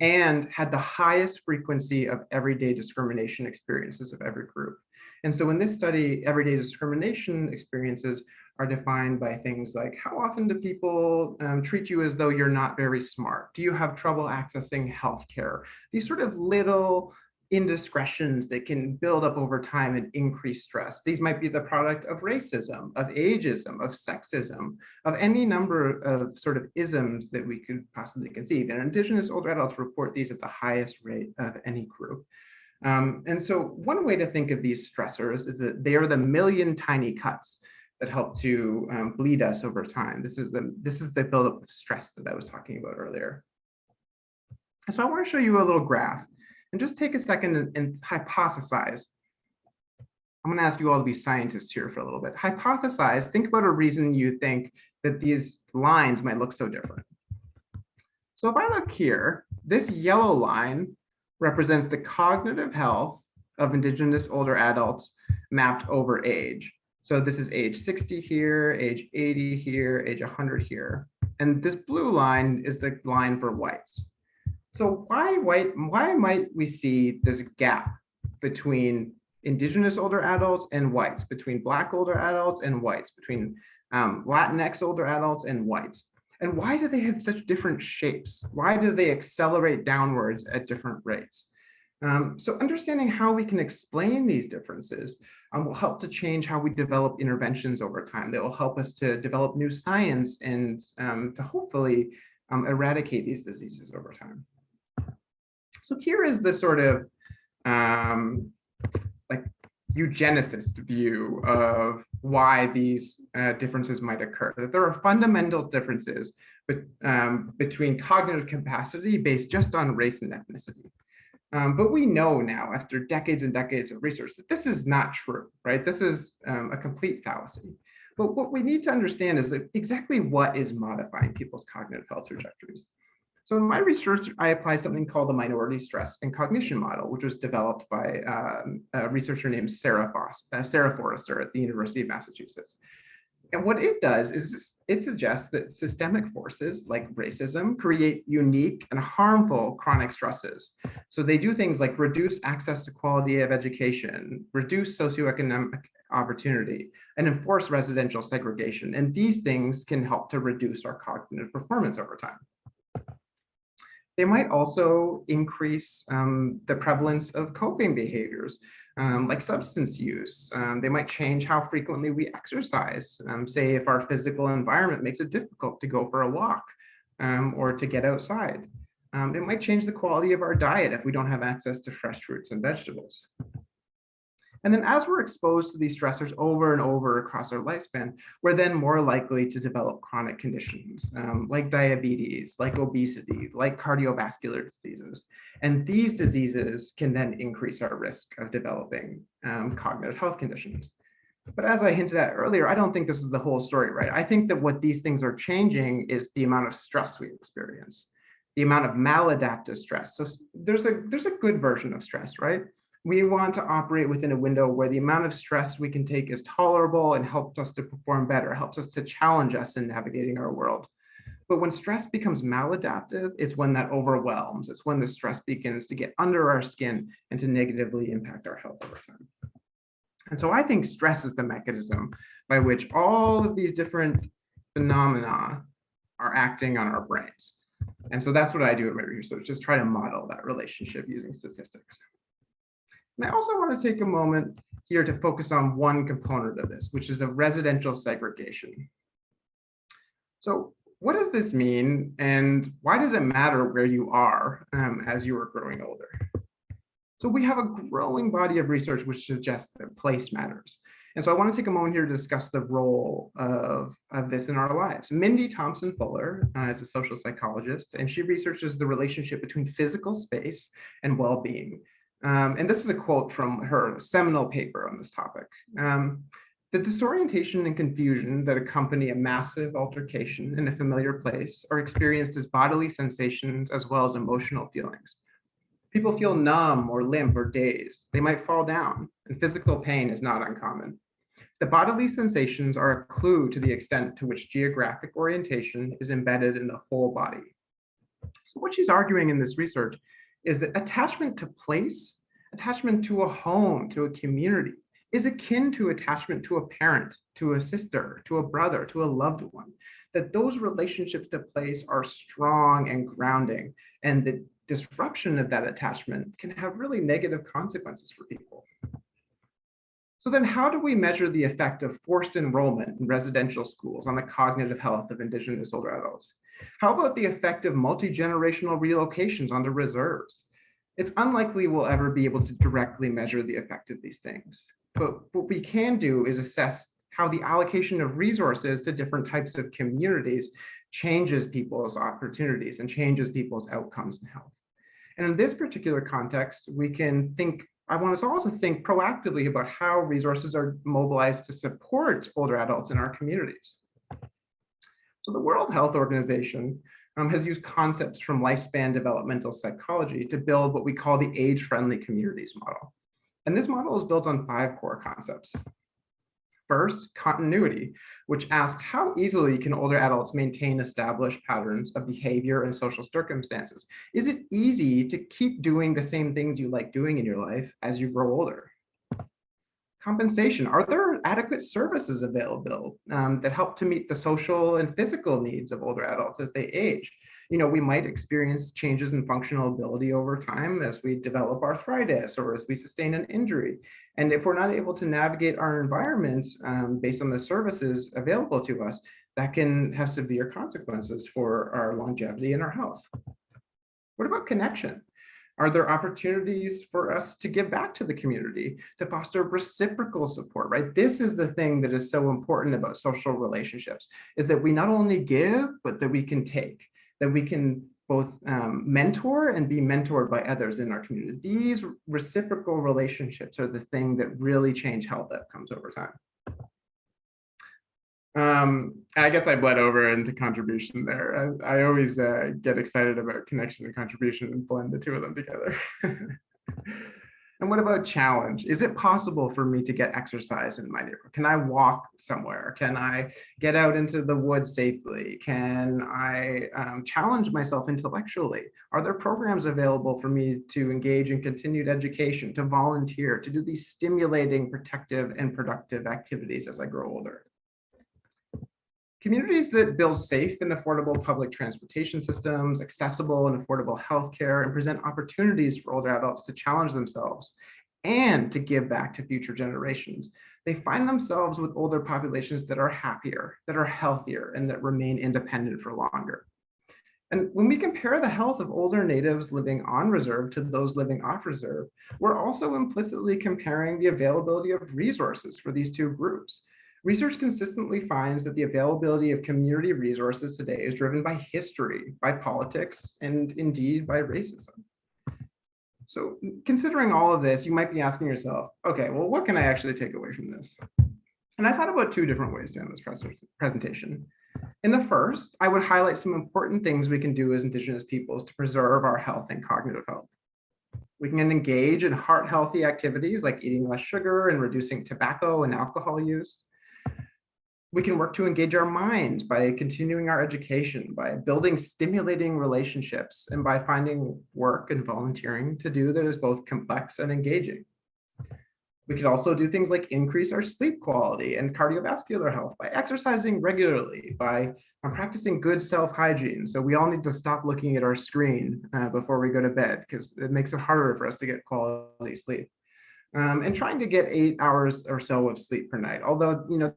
and had the highest frequency of everyday discrimination experiences of every group. And so in this study, everyday discrimination experiences are defined by things like, how often do people treat you as though you're not very smart? Do you have trouble accessing healthcare? These sort of little indiscretions that can build up over time and increase stress. These might be the product of racism, of ageism, of sexism, of any number of sort of isms that we could possibly conceive. And Indigenous older adults report these at the highest rate of any group. And so one way to think of these stressors is that they are the million tiny cuts that help to bleed us over time. This is the buildup of stress that I was talking about earlier. So I want to show you a little graph and just take a second and hypothesize. I'm going to ask you all to be scientists here for a little bit. Hypothesize, think about a reason you think that these lines might look so different. So if I look here, this yellow line represents the cognitive health of Indigenous older adults mapped over age. So this is age 60 here, age 80 here, age 100 here. And this blue line is the line for whites. So why might we see this gap between Indigenous older adults and whites, between Black older adults and whites, between Latinx older adults and whites? And why do they have such different shapes? Why do they accelerate downwards at different rates? So understanding how we can explain these differences will help to change how we develop interventions over time. That will help us to develop new science and to hopefully eradicate these diseases over time. So here is the sort of like eugenicist view of why these differences might occur. That there are fundamental differences between cognitive capacity based just on race and ethnicity. But we know now, after decades and decades of research, that this is not true, right? This is a complete fallacy. But what we need to understand is that exactly what is modifying people's cognitive health trajectories. So in my research, I apply something called the minority stress and cognition model, which was developed by a researcher named Sarah Forrester at the University of Massachusetts. And what it does is it suggests that systemic forces like racism create unique and harmful chronic stresses. So they do things like reduce access to quality of education, reduce socioeconomic opportunity, and enforce residential segregation. And these things can help to reduce our cognitive performance over time. They might also increase the prevalence of coping behaviors like substance use. They might change how frequently we exercise. Say if our physical environment makes it difficult to go for a walk or to get outside. It might change the quality of our diet if we don't have access to fresh fruits and vegetables. And then as we're exposed to these stressors over and over across our lifespan, we're then more likely to develop chronic conditions like diabetes, like obesity, like cardiovascular diseases. And these diseases can then increase our risk of developing cognitive health conditions. But as I hinted at earlier, I don't think this is the whole story, right? I think that what these things are changing is the amount of stress we experience, the amount of maladaptive stress. So there's a good version of stress, right? We want to operate within a window where the amount of stress we can take is tolerable and helps us to perform better, helps us to challenge us in navigating our world. But when stress becomes maladaptive, it's when that overwhelms. It's when the stress begins to get under our skin and to negatively impact our health over And so I think stress is the mechanism by which all of these different phenomena are acting on our brains. And so that's what I do in my research, is try to model that relationship using statistics. And I also want to take a moment here to focus on one component of this, which is a residential segregation. So what does this mean, and why does it matter where you are as you are growing older? So we have a growing body of research which suggests that place matters. And so I want to take a moment here to discuss the role of this in our lives. Mindy Thompson Fuller is a social psychologist, and she researches the relationship between physical space and well-being. And this is a quote from her seminal paper on this topic. The disorientation and confusion that accompany a massive altercation in a familiar place are experienced as bodily sensations as well as emotional feelings. People feel numb or limp or dazed. They might fall down, and physical pain is not uncommon. The bodily sensations are a clue to the extent to which geographic orientation is embedded in the whole body. So what she's arguing in this research is that attachment to place, attachment to a home, to a community, is akin to attachment to a parent, to a sister, to a brother, to a loved one. That those relationships to place are strong and grounding, and the disruption of that attachment can have really negative consequences for people. So then how do we measure the effect of forced enrollment in residential schools on the cognitive health of Indigenous older adults? How about the effect of multi-generational relocations onto reserves? It's unlikely we'll ever be able to directly measure the effect of these things. But what we can do is assess how the allocation of resources to different types of communities changes people's opportunities and changes people's outcomes and health. And in this particular context, we can think, I want us to also think proactively about how resources are mobilized to support older adults in our communities. So the World Health Organization has used concepts from lifespan developmental psychology to build what we call the age-friendly communities model. And this model is built on 5 core concepts. First, continuity, which asks how easily can older adults maintain established patterns of behavior and social circumstances? Is it easy to keep doing the same things you like doing in your life as you grow older? Compensation, are there adequate services available that help to meet the social and physical needs of older adults as they age? You know, we might experience changes in functional ability over time as we develop arthritis or as we sustain an injury. And if we're not able to navigate our environment based on the services available to us, that can have severe consequences for our longevity and our health. What about connection? Are there opportunities for us to give back to the community, to foster reciprocal support, right? This is the thing that is so important about social relationships, is that we not only give, but that we can take, that we can both mentor and be mentored by others in our community. These reciprocal relationships are the thing that really change health outcomes over time. I guess I bled over into contribution there. I always get excited about connection and contribution and blend the two of them together. And what about challenge? Is it possible for me to get exercise in my neighborhood? Can I walk somewhere? Can I get out into the woods safely? Can I challenge myself intellectually? Are there programs available for me to engage in continued education, to volunteer, to do these stimulating, protective, and productive activities as I grow older? Communities that build safe and affordable public transportation systems, accessible and affordable healthcare, and present opportunities for older adults to challenge themselves and to give back to future generations. They find themselves with older populations that are happier, that are healthier, and that remain independent for longer. And when we compare the health of older natives living on reserve to those living off reserve, we're also implicitly comparing the availability of resources for these two groups. Research consistently finds that the availability of community resources today is driven by history, by politics, and indeed by racism. So considering all of this, you might be asking yourself, okay, well, what can I actually take away from this? And I thought about 2 different ways to end this presentation. In the first, I would highlight some important things we can do as Indigenous peoples to preserve our health and cognitive health. We can engage in heart-healthy activities like eating less sugar and reducing tobacco and alcohol use. We can work to engage our minds by continuing our education, by building stimulating relationships, and by finding work and volunteering to do that is both complex and engaging. We could also do things like increase our sleep quality and cardiovascular health by exercising regularly, by practicing good self-hygiene. So we all need to stop looking at our screen before we go to bed, because it makes it harder for us to get quality sleep. And trying to get 8 hours or so of sleep per night. Although,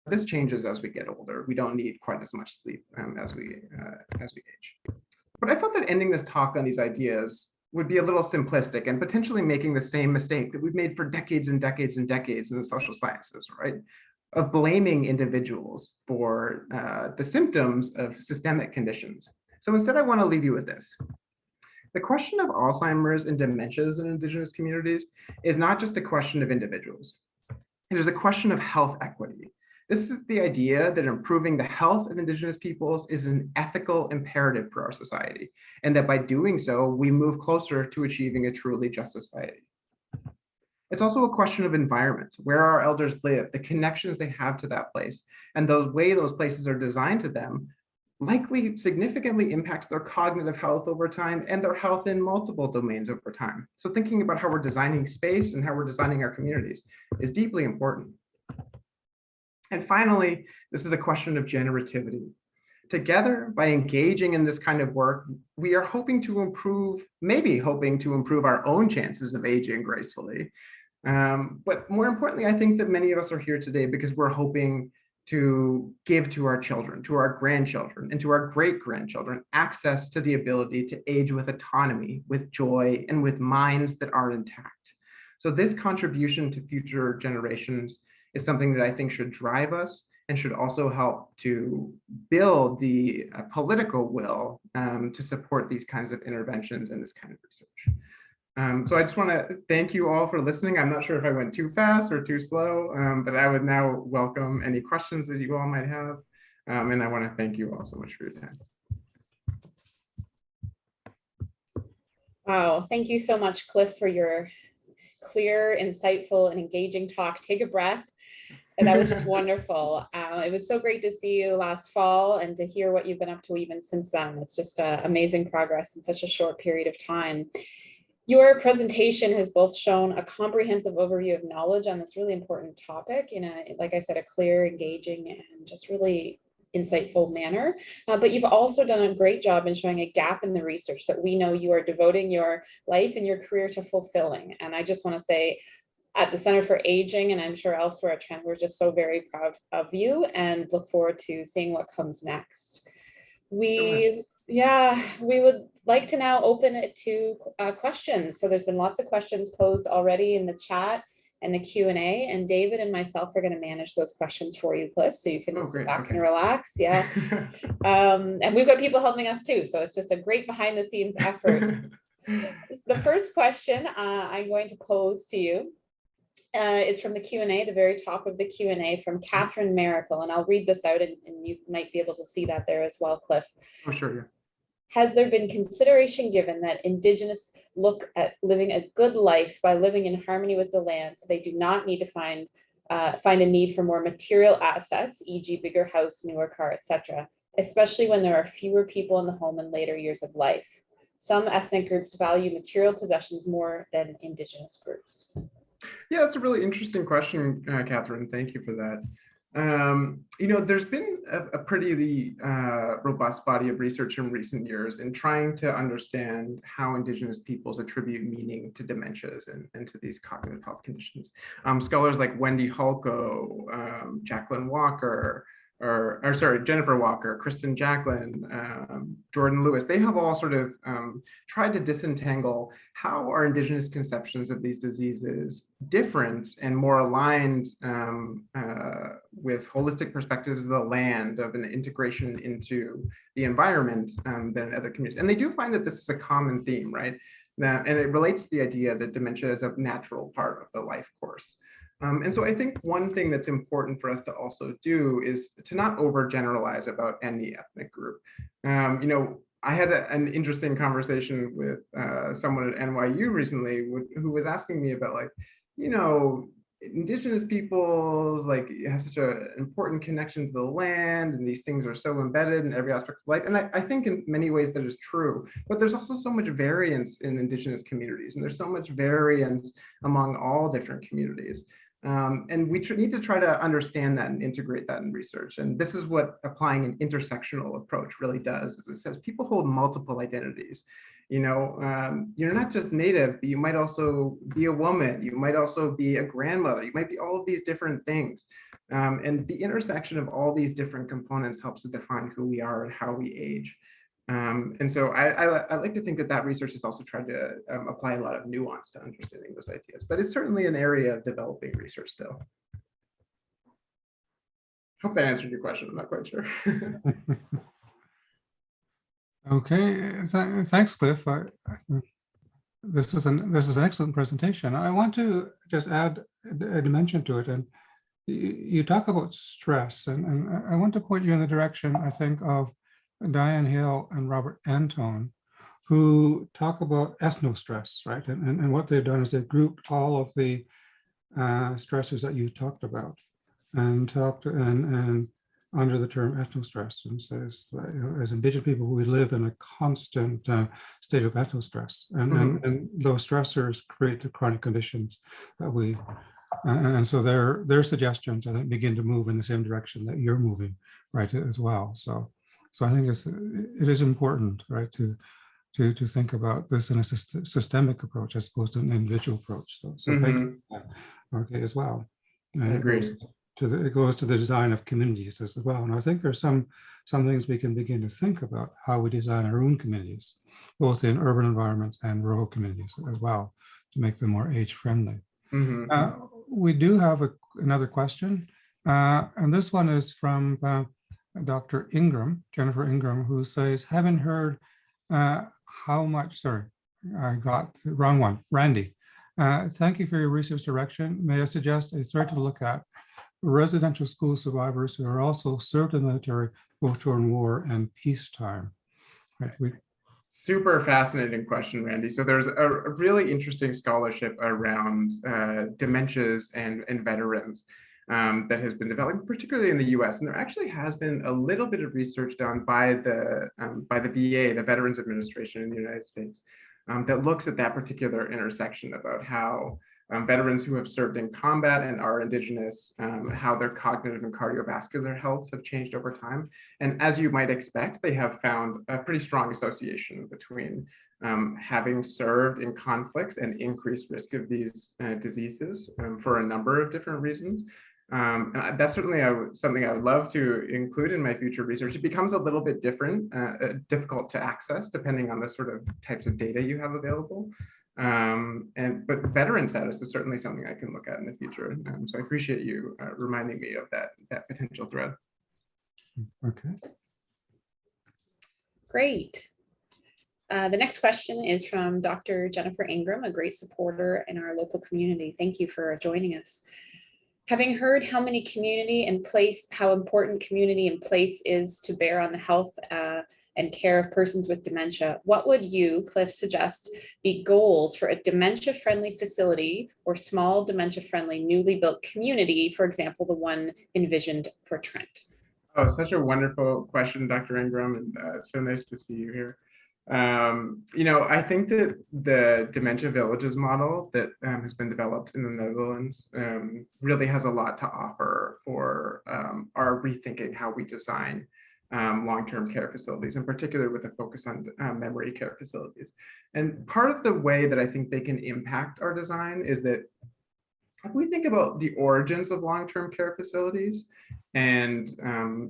this changes as we get older. We don't need quite as much sleep as we age. But I felt that ending this talk on these ideas would be a little simplistic and potentially making the same mistake that we've made for decades and decades and decades in the social sciences, right? Of blaming individuals for the symptoms of systemic conditions. So instead, I want to leave you with this. The question of Alzheimer's and dementias in Indigenous communities is not just a question of individuals. It is a question of health equity. This is the idea that improving the health of Indigenous peoples is an ethical imperative for our society, and that by doing so, we move closer to achieving a truly just society. It's also a question of environment, where our elders live, the connections they have to that place, and those way those places are designed to them likely significantly impacts their cognitive health over time and their health in multiple domains over time. So thinking about how we're designing space and how we're designing our communities is deeply important. And finally, this is a question of generativity. Together, by engaging in this kind of work, we are hoping to improve, maybe hoping to improve our own chances of aging gracefully. But more importantly, I think that many of us are here today because we're hoping to give to our children, to our grandchildren, and to our great-grandchildren access to the ability to age with autonomy, with joy, and with minds that are intact. So this contribution to future generations is something that I think should drive us and should also help to build the political will to support these kinds of interventions and this kind of research. So I just want to thank you all for listening. I'm not sure if I went too fast or too slow, but I would now welcome any questions that you all might have. And I want to thank you all so much for your time. Wow, thank you so much, Cliff, for your clear, insightful, and engaging talk. Take a breath. And that was just wonderful. It was so great to see you last fall and to hear what you've been up to even since then. It's just amazing progress in such a short period of time. Your presentation has both shown a comprehensive overview of knowledge on this really important topic in a, like I said, a clear, engaging, and just really insightful manner. But you've also done a great job in showing a gap in the research that we know you are devoting your life and your career to fulfilling. And I just want to say, at the Center for Aging, and I'm sure elsewhere at Trent, we're just so very proud of you and look forward to seeing what comes next. We would like to now open it to questions. So there's been lots of questions posed already in the chat and the Q&A, and David and myself are going to manage those questions for you, Cliff, so you can just sit back and relax. Yeah. And we've got people helping us too, so it's just a great behind the scenes effort. The first question I'm going to pose to you it's from the Q&A, the very top of the Q&A from Catherine Miracle, and I'll read this out and you might be able to see that there as well, Cliff. Oh, sure, yeah. Has there been consideration given that Indigenous look at living a good life by living in harmony with the land, so they do not need to find a need for more material assets, e.g. bigger house, newer car, etc., especially when there are fewer people in the home in later years of life? Some ethnic groups value material possessions more than Indigenous groups. Yeah, that's a really interesting question, Catherine. Thank you for that. There's been a pretty robust body of research in recent years in trying to understand how Indigenous peoples attribute meaning to dementias and to these cognitive health conditions. Scholars like Wendy Hulko, Jacqueline Walker, Jennifer Walker, Kristen Jacqueline, Jordan Lewis, they have all sort of tried to disentangle how are Indigenous conceptions of these diseases different and more aligned with holistic perspectives of the land, of an integration into the environment than other communities. And they do find that this is a common theme, right? And it relates to the idea that dementia is a natural part of the life course. And so I think one thing that's important for us to also do is to not overgeneralize about any ethnic group. I had an interesting conversation with someone at NYU recently who was asking me about Indigenous peoples like have such an important connection to the land, and these things are so embedded in every aspect of life. And I think in many ways that is true, but there's also so much variance in Indigenous communities, and there's so much variance among all different communities. And we need to try to understand that and integrate that in research. And this is what applying an intersectional approach really does, is it says people hold multiple identities. You know, you're not just Native, but you might also be a woman, you might also be a grandmother, you might be all of these different things. And the intersection of all these different components helps to define who we are and how we age. And so I like to think that that research has also tried to apply a lot of nuance to understanding those ideas, but it's certainly an area of developing research still. Hope that answered your question. I'm not quite sure. Okay, thanks, Cliff. This is an excellent presentation. I want to just add a dimension to it, and you talk about stress, and I want to point you in the direction, I think, of Diane Hill and Robert Antone, who talk about ethnostress, right? And what they've done is they've grouped all of the stressors that you talked about, and under the term ethnostress, and says, you know, as Indigenous people, we live in a constant state of ethnostress, and those stressors create the chronic conditions that we, and so their suggestions, I think, begin to move in the same direction that you're moving, right, as well. So I think it is important, right, to think about this in a systemic approach as opposed to an individual approach. So thank you for that, okay, as well. And it goes to the design of communities as well. And I think there's some things we can begin to think about how we design our own communities, both in urban environments and rural communities as well, to make them more age-friendly. We do have another question, and this one is from Dr. Ingram, Jennifer Ingram, who says, haven't heard how much, sorry, I got the wrong one, Randy. Thank you for your research direction. May I suggest a thread to look at residential school survivors who are also served in the military, both during war and peacetime? Right. Super fascinating question, Randy. So there's a really interesting scholarship around dementias and veterans that has been developing, particularly in the US. And there actually has been a little bit of research done by the VA, the Veterans Administration in the United States, that looks at that particular intersection about how veterans who have served in combat and are Indigenous, how their cognitive and cardiovascular health have changed over time. And as you might expect, they have found a pretty strong association between having served in conflicts and increased risk of these diseases for a number of different reasons. And that's certainly something I would love to include in my future research. It becomes a little bit different, difficult to access depending on the sort of types of data you have available. But veteran status is certainly something I can look at in the future. So I appreciate you reminding me of that potential thread. Okay. Great. The next question is from Dr. Jennifer Ingram, a great supporter in our local community. Thank you for joining us. Having heard how important community and place is to bear on the health and care of persons with dementia, what would you, Cliff, suggest be goals for a dementia-friendly facility or small dementia-friendly newly built community, for example, the one envisioned for Trent? Oh, such a wonderful question, Dr. Ingram, and it's so nice to see you here. You know, I think that the dementia villages model that has been developed in the Netherlands really has a lot to offer for our rethinking how we design long-term care facilities, in particular with a focus on memory care facilities. And part of the way that I think they can impact our design is that if we think about the origins of long-term care facilities and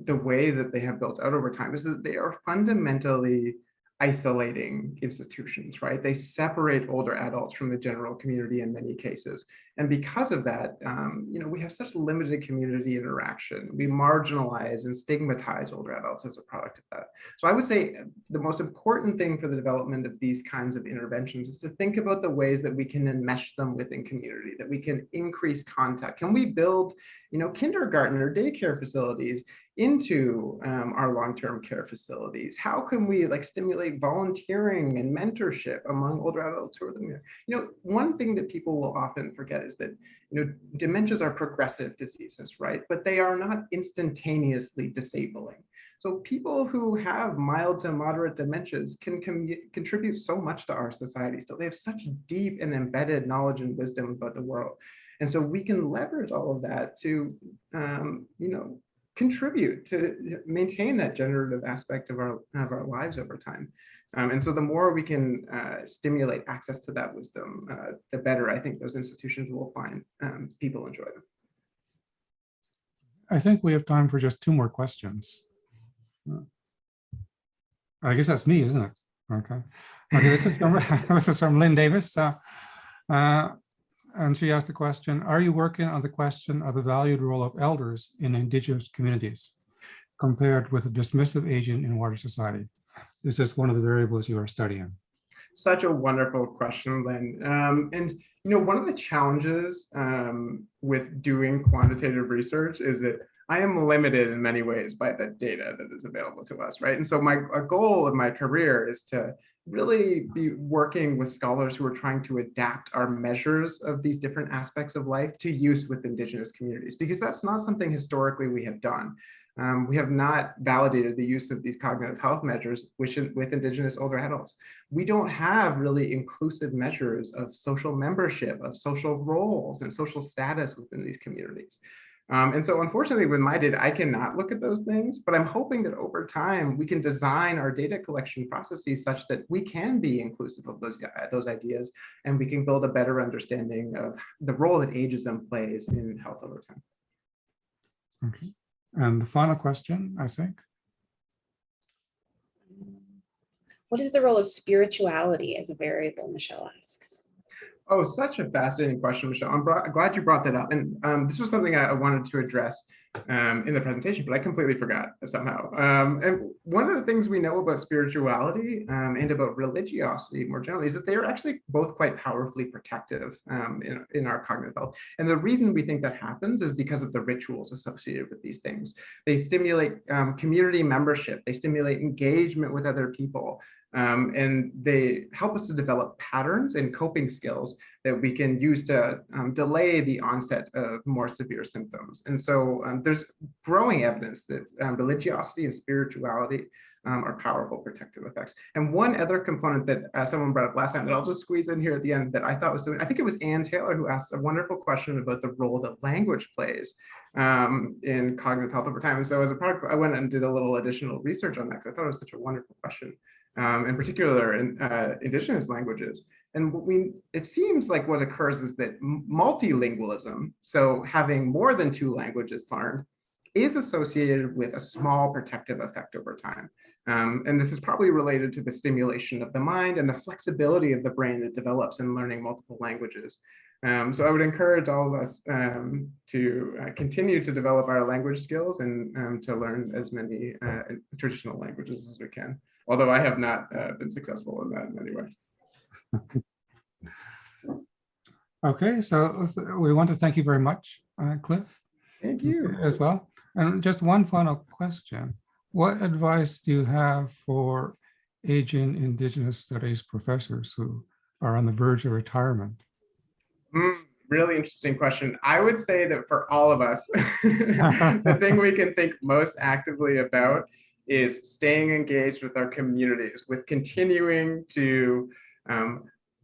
the way that they have built out over time, is that they are fundamentally isolating institutions, right? They separate older adults from the general community in many cases. And because of that, you know, we have such limited community interaction. We marginalize and stigmatize older adults as a product of that. So I would say the most important thing for the development of these kinds of interventions is to think about the ways that we can enmesh them within community, that we can increase contact. Can we build, you know, kindergarten or daycare facilities into our long-term care facilities? How can we like stimulate volunteering and mentorship among older adults who are living there? You know, one thing that people will often forget is that, dementias are progressive diseases, right? But they are not instantaneously disabling. So people who have mild to moderate dementias can contribute so much to our society. So they have such deep and embedded knowledge and wisdom about the world. And so we can leverage all of that to, contribute to maintain that generative aspect of our lives over time. And so the more we can stimulate access to that wisdom, the better I think those institutions will find people enjoy them. I think we have time for just 2 more questions. I guess that's me, isn't it? Okay. Okay, this is from Lynn Davis. And she asked the question, are you working on the question of the valued role of elders in Indigenous communities compared with a dismissive agent in wider society? Is this one of the variables you are studying? Such a wonderful question, Lynn. And one of the challenges with doing quantitative research is that I am limited in many ways by the data that is available to us, right? And so a goal of my career is to really be working with scholars who are trying to adapt our measures of these different aspects of life to use with Indigenous communities, because that's not something historically we have done. We have not validated the use of these cognitive health measures with Indigenous older adults. We don't have really inclusive measures of social membership, of social roles and social status within these communities. And so unfortunately with my data, I cannot look at those things, but I'm hoping that over time we can design our data collection processes such that we can be inclusive of those ideas, and we can build a better understanding of the role that ageism plays in health over time. Okay. And the final question, I think. What is the role of spirituality as a variable, Michelle asks? Oh, such a fascinating question, Michelle. I'm glad you brought that up. And this was something I wanted to address in the presentation, but I completely forgot somehow. And one of the things we know about spirituality and about religiosity more generally is that they are actually both quite powerfully protective in our cognitive health. And the reason we think that happens is because of the rituals associated with these things. They stimulate community membership. They stimulate engagement with other people. And they help us to develop patterns and coping skills that we can use to delay the onset of more severe symptoms. And so there's growing evidence that religiosity and spirituality are powerful protective effects. And one other component that someone brought up last time that I'll just squeeze in here at the end that I thought was so, I think it was Ann Taylor who asked a wonderful question about the role that language plays in cognitive health over time. And so as a product, I went and did a little additional research on that because I thought it was such a wonderful question. In particular in Indigenous languages. And it seems like what occurs is that multilingualism, so having more than 2 languages learned, is associated with a small protective effect over time. And this is probably related to the stimulation of the mind and the flexibility of the brain that develops in learning multiple languages. So I would encourage all of us to continue to develop our language skills and to learn as many traditional languages as we can. Although I have not been successful in that in any way. Okay, so we want to thank you very much, Cliff. Thank you. As well. And just one final question. What advice do you have for aging Indigenous studies professors who are on the verge of retirement? Really interesting question. I would say that for all of us, the thing we can think most actively about is staying engaged with our communities, with continuing to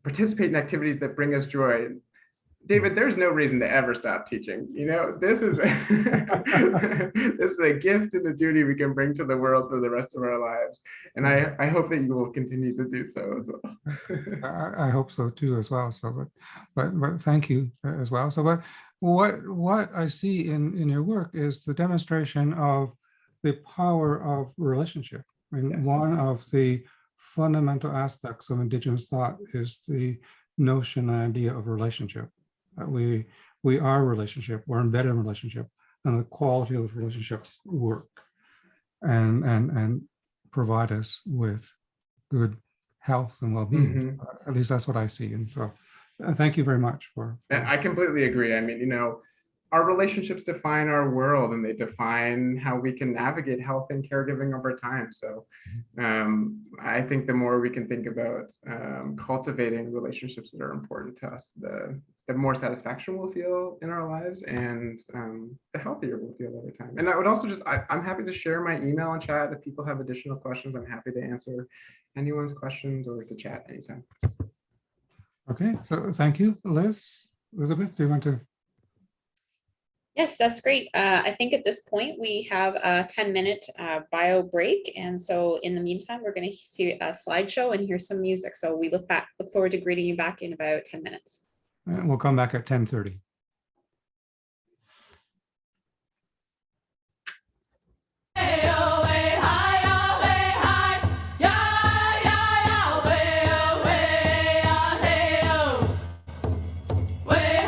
participate in activities that bring us joy. David, there's no reason to ever stop teaching. This is this is a gift and a duty we can bring to the world for the rest of our lives. And I hope that you will continue to do so as well. I hope so too as well. So, but thank you as well. So, but what I see in your work is the demonstration of the power of relationship. I mean, yes. One of the fundamental aspects of Indigenous thought is the notion and idea of relationship. That we are a relationship, we're embedded in a relationship, and the quality of those relationships work and provide us with good health and well-being. At least that's what I see. And so thank you very much for. I completely agree. I mean, our relationships define our world, and they define how we can navigate health and caregiving over time. So I think the more we can think about cultivating relationships that are important to us, the more satisfaction we'll feel in our lives, and the healthier we'll feel over time. And I would also I'm happy to share my email and chat. If people have additional questions, I'm happy to answer anyone's questions or to chat anytime. Okay, so thank you, Liz. Elizabeth, do you want to? Yes, that's great. I think at this point we have a 10-minute bio break. And so in the meantime, we're going to see a slideshow and hear some music. So we look forward to greeting you back in about 10 minutes. And we'll come back at 10:30. Way,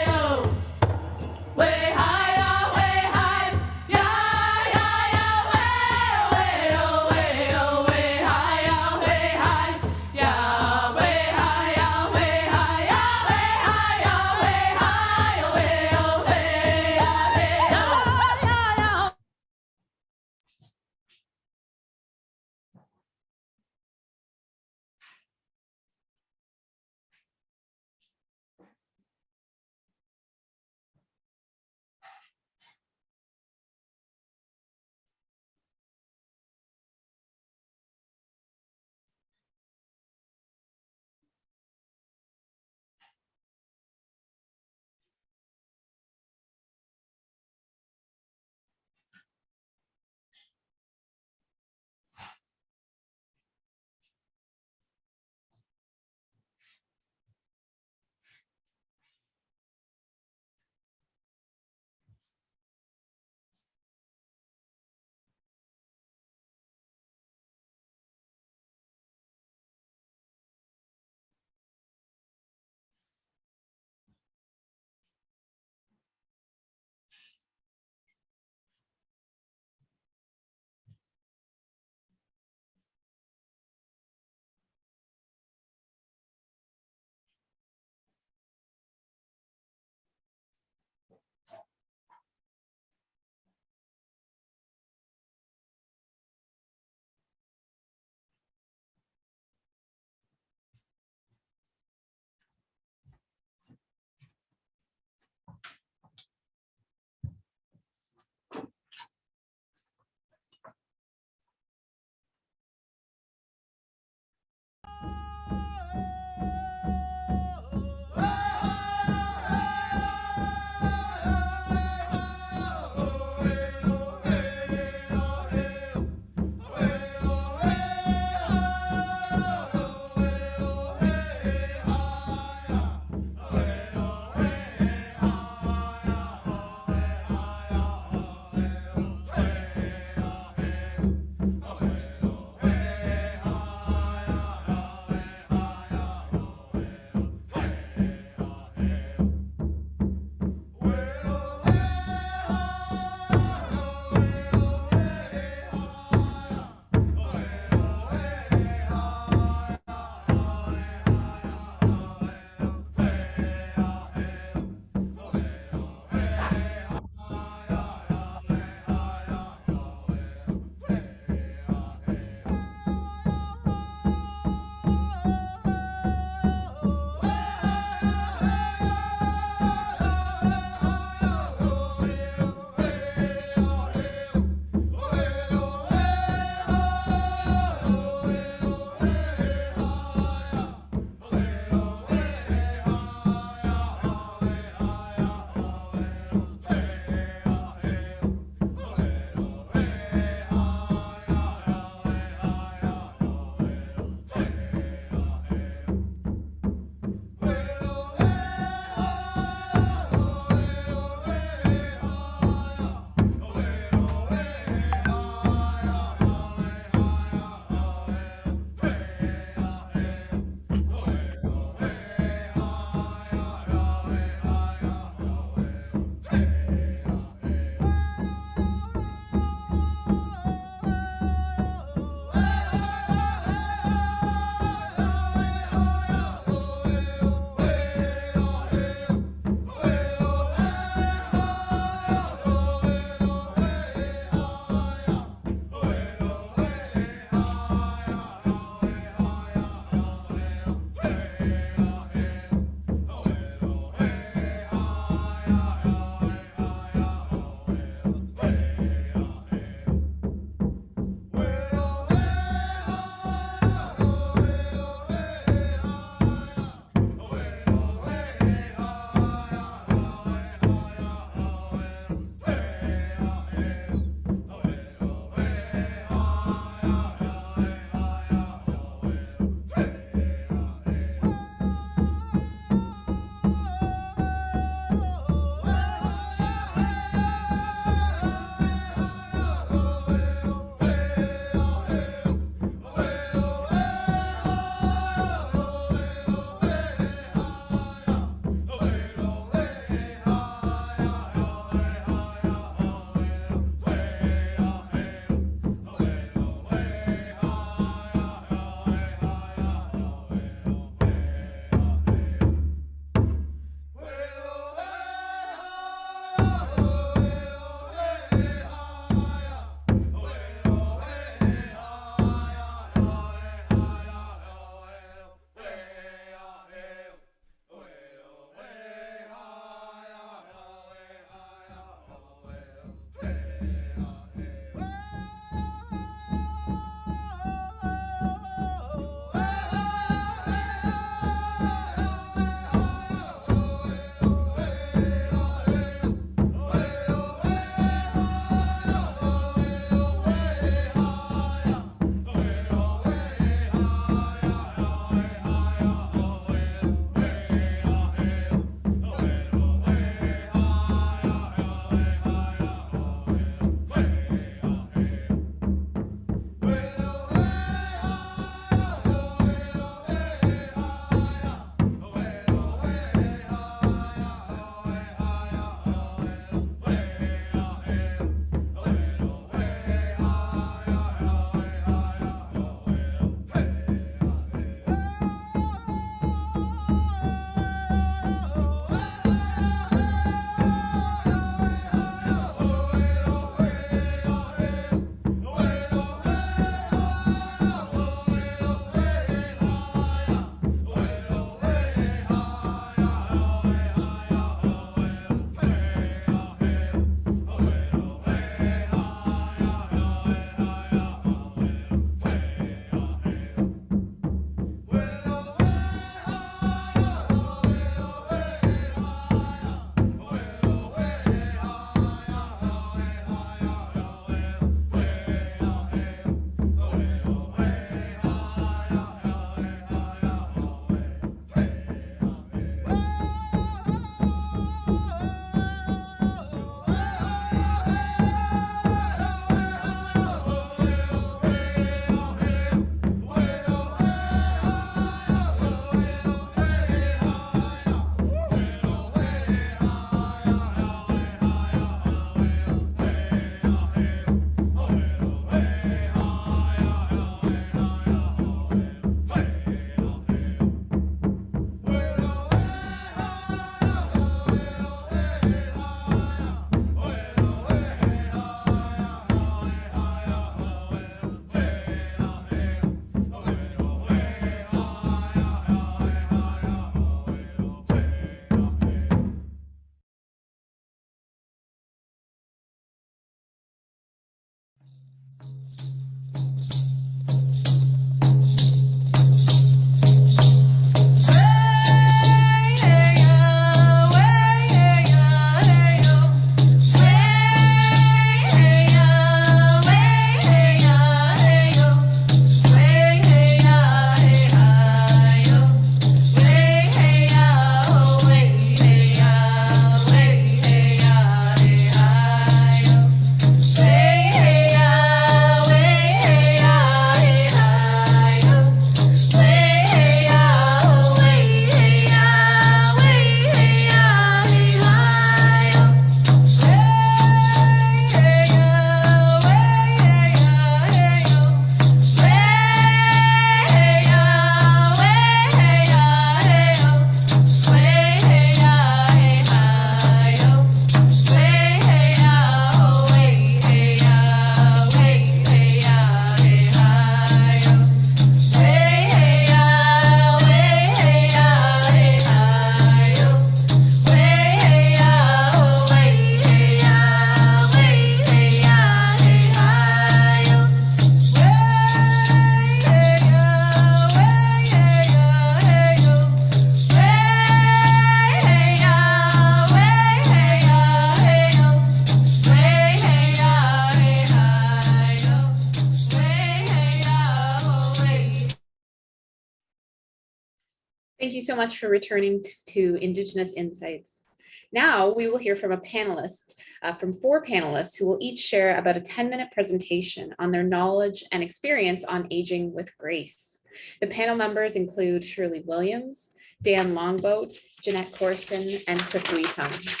Thank you so much for returning to Indigenous Insights. Now we will hear from a panelist, from 4 panelists who will each share about a 10-minute presentation on their knowledge and experience on aging with grace. The panel members include Shirley Williams, Dan Longboat, Jeanette Corson, and Cliff Weetum.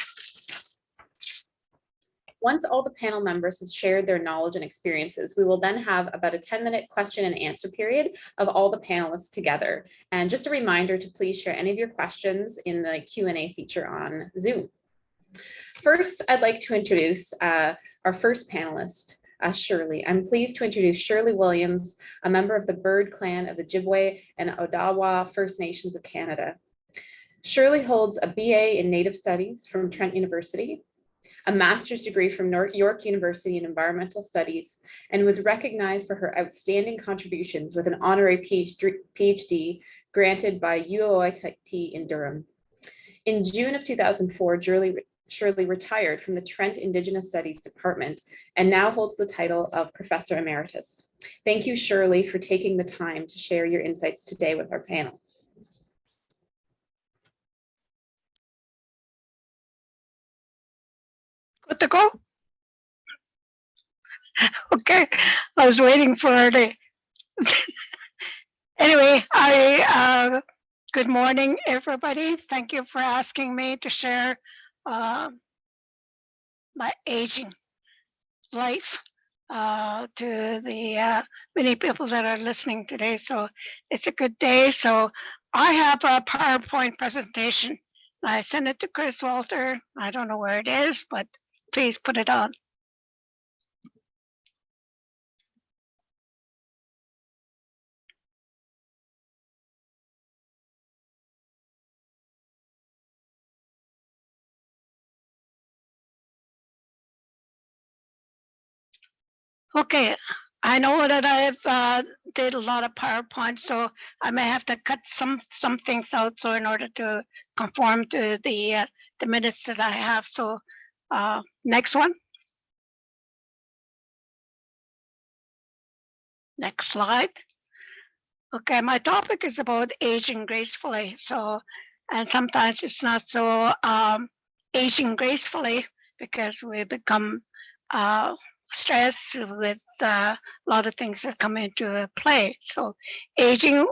Once all the panel members have shared their knowledge and experiences, we will then have about a 10-minute question and answer period of all the panelists together. And just a reminder to please share any of your questions in the Q&A feature on Zoom. First, I'd like to introduce our first panelist, Shirley. I'm pleased to introduce Shirley Williams, a member of the Bird Clan of the Ojibwe and Odawa First Nations of Canada. Shirley holds a BA in Native Studies from Trent University, a master's degree from York University in Environmental Studies, and was recognized for her outstanding contributions with an honorary PhD granted by UOIT in Durham. In June of 2004, Shirley retired from the Trent Indigenous Studies Department and now holds the title of Professor Emeritus. Thank you, Shirley, for taking the time to share your insights today with our panel. Good to go? Okay, I was waiting for the. Anyway, good morning, everybody. Thank you for asking me to share my aging life to the many people that are listening today. So it's a good day. So I have a PowerPoint presentation. I sent it to Chris Walter. I don't know where it is, but please put it on. Okay, I know that I've did a lot of PowerPoint, so I may have to cut some things out so in order to conform to the minutes that I have. So next one. Next slide. Okay, my topic is about aging gracefully. So, and sometimes it's not so aging gracefully because we become stressed with a lot of things that come into play. So aging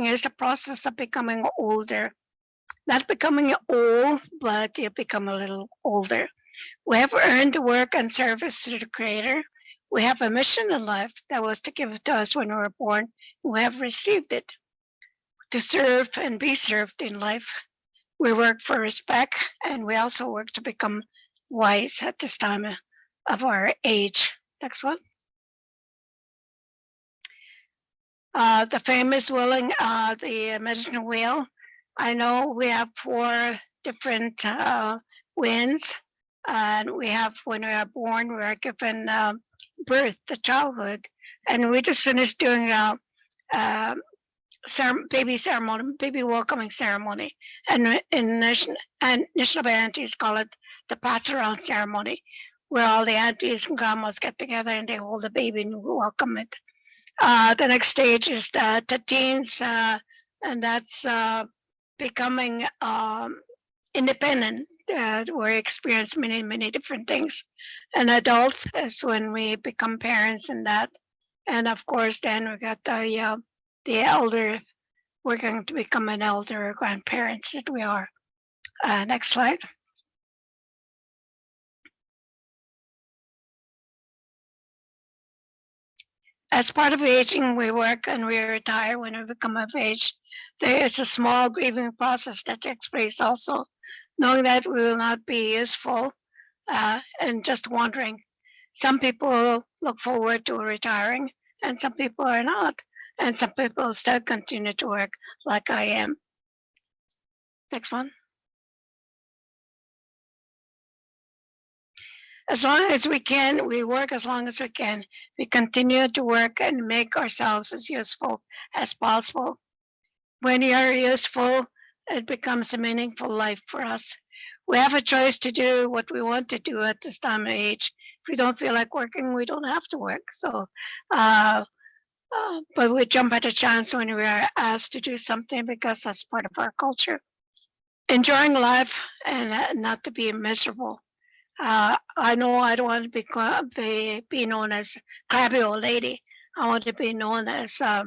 is a process of becoming older. Not becoming old, but you become a little older. We have earned the work and service to the Creator. We have a mission in life that was to give to us when we were born. We have received it to serve and be served in life. We work for respect, and we also work to become wise at this time of our age. Next one. The famous wheeling, the medicine wheel. I know we have 4 different winds, and we have when we are born, we are given birth, the childhood, and we just finished doing baby welcoming ceremony, and in Anishinaabe aunties call it the pass around ceremony, where all the aunties and grandmas get together and they hold the baby and welcome it. The next stage is the teens, and that's becoming independent. We experience many different things. And adults is when we become parents and that. And of course, then we got the elder. We're going to become an elder grandparents that we are. Next slide. As part of aging, we work and we retire when we become of age. There is a small grieving process that takes place also, knowing that we will not be useful and just wandering. Some people look forward to retiring and some people are not. And some people still continue to work like I am. Next one. As long as we can, we work as long as we can. We continue to work and make ourselves as useful as possible. When you are useful, it becomes a meaningful life for us. We have a choice to do what we want to do at this time of age. If we don't feel like working, we don't have to work. So but we jump at a chance when we are asked to do something because that's part of our culture. Enjoying life and not to be miserable. I know I don't want to be known as crabby old lady. I want to be known as a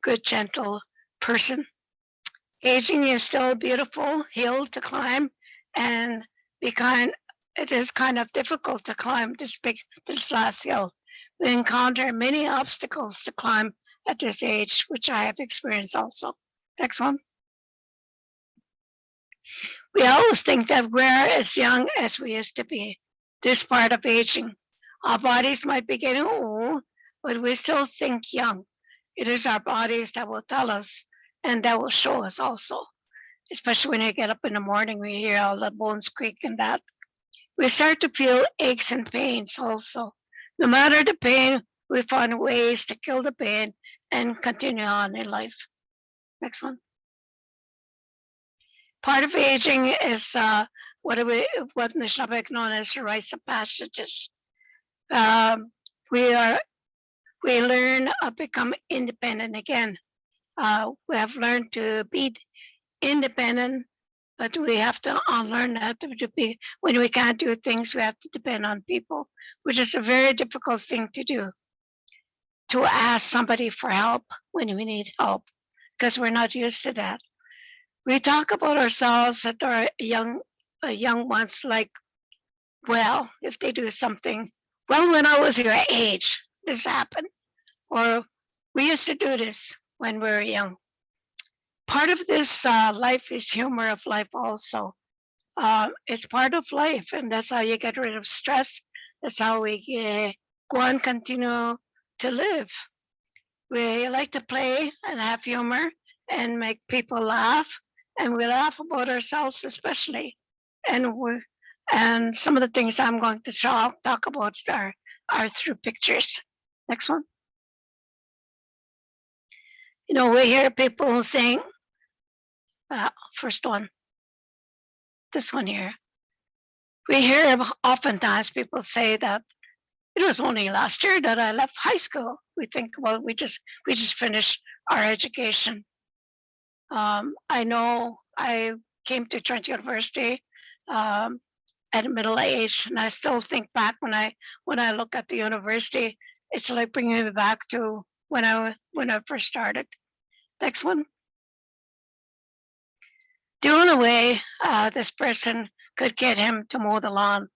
good, gentle person. Aging is still a beautiful hill to climb, and it is kind of difficult to climb this last hill. We encounter many obstacles to climb at this age, which I have experienced also. Next one. We always think that we're as young as we used to be. This part of aging. Our bodies might be getting old, but we still think young. It is our bodies that will tell us and that will show us also. Especially when you get up in the morning, we hear all the bones creak and that. We start to feel aches and pains also. No matter the pain, we find ways to kill the pain and continue on in life. Next one. Part of aging is what in the Shabbat known as the rites of passages. We learn to become independent again. We have learned to be independent, but we have to unlearn that to be when we can't do things, we have to depend on people, which is a very difficult thing to do. To ask somebody for help when we need help, because we're not used to that. We talk about ourselves that are young ones, like, well, if they do something, well, when I was your age, this happened, or we used to do this when we were young. Part of this life is humor of life also. It's part of life, and that's how you get rid of stress. That's how we go and continue to live. We like to play and have humor and make people laugh, and we laugh about ourselves especially. And some of the things I'm going to talk about are through pictures. Next one. You know, we hear people saying, first one, this one here. We hear oftentimes people say that it was only last year that I left high school. We think, well, we just finished our education. I know I came to Trent University at middle age, and I still think back when I look at the university, it's like bringing me back to when I first started. Next one. The only way this person could get him to mow the lawn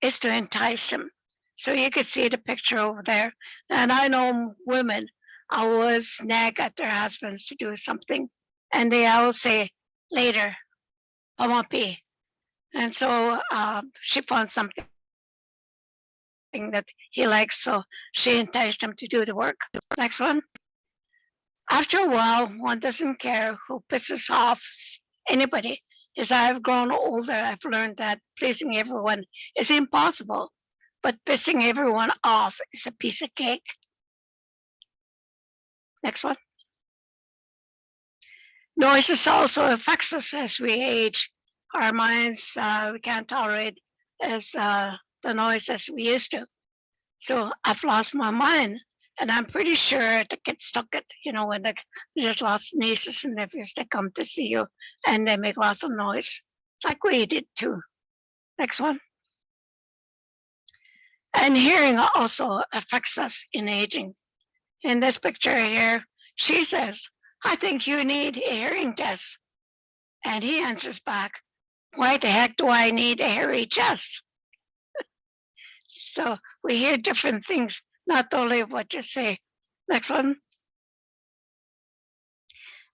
is to entice him. So you could see the picture over there. And I know women always nag at their husbands to do something, and they always say, later, I won't be. And so she found something that he likes, so she enticed him to do the work. Next one. After a while, one doesn't care who pisses off anybody. As I've grown older, I've learned that pleasing everyone is impossible, but pissing everyone off is a piece of cake. Next one. Noises also affects us as we age. Our minds, we can't tolerate as the noise as we used to. So I've lost my mind, and I'm pretty sure the kids took it. You know, when there's lots of nieces and nephews that come to see you, and they make lots of noise, like we did too. Next one. And hearing also affects us in aging. In this picture here, she says, I think you need a hearing test. And he answers back, why the heck do I need a hairy chest? So we hear different things, not only what you say. Next one.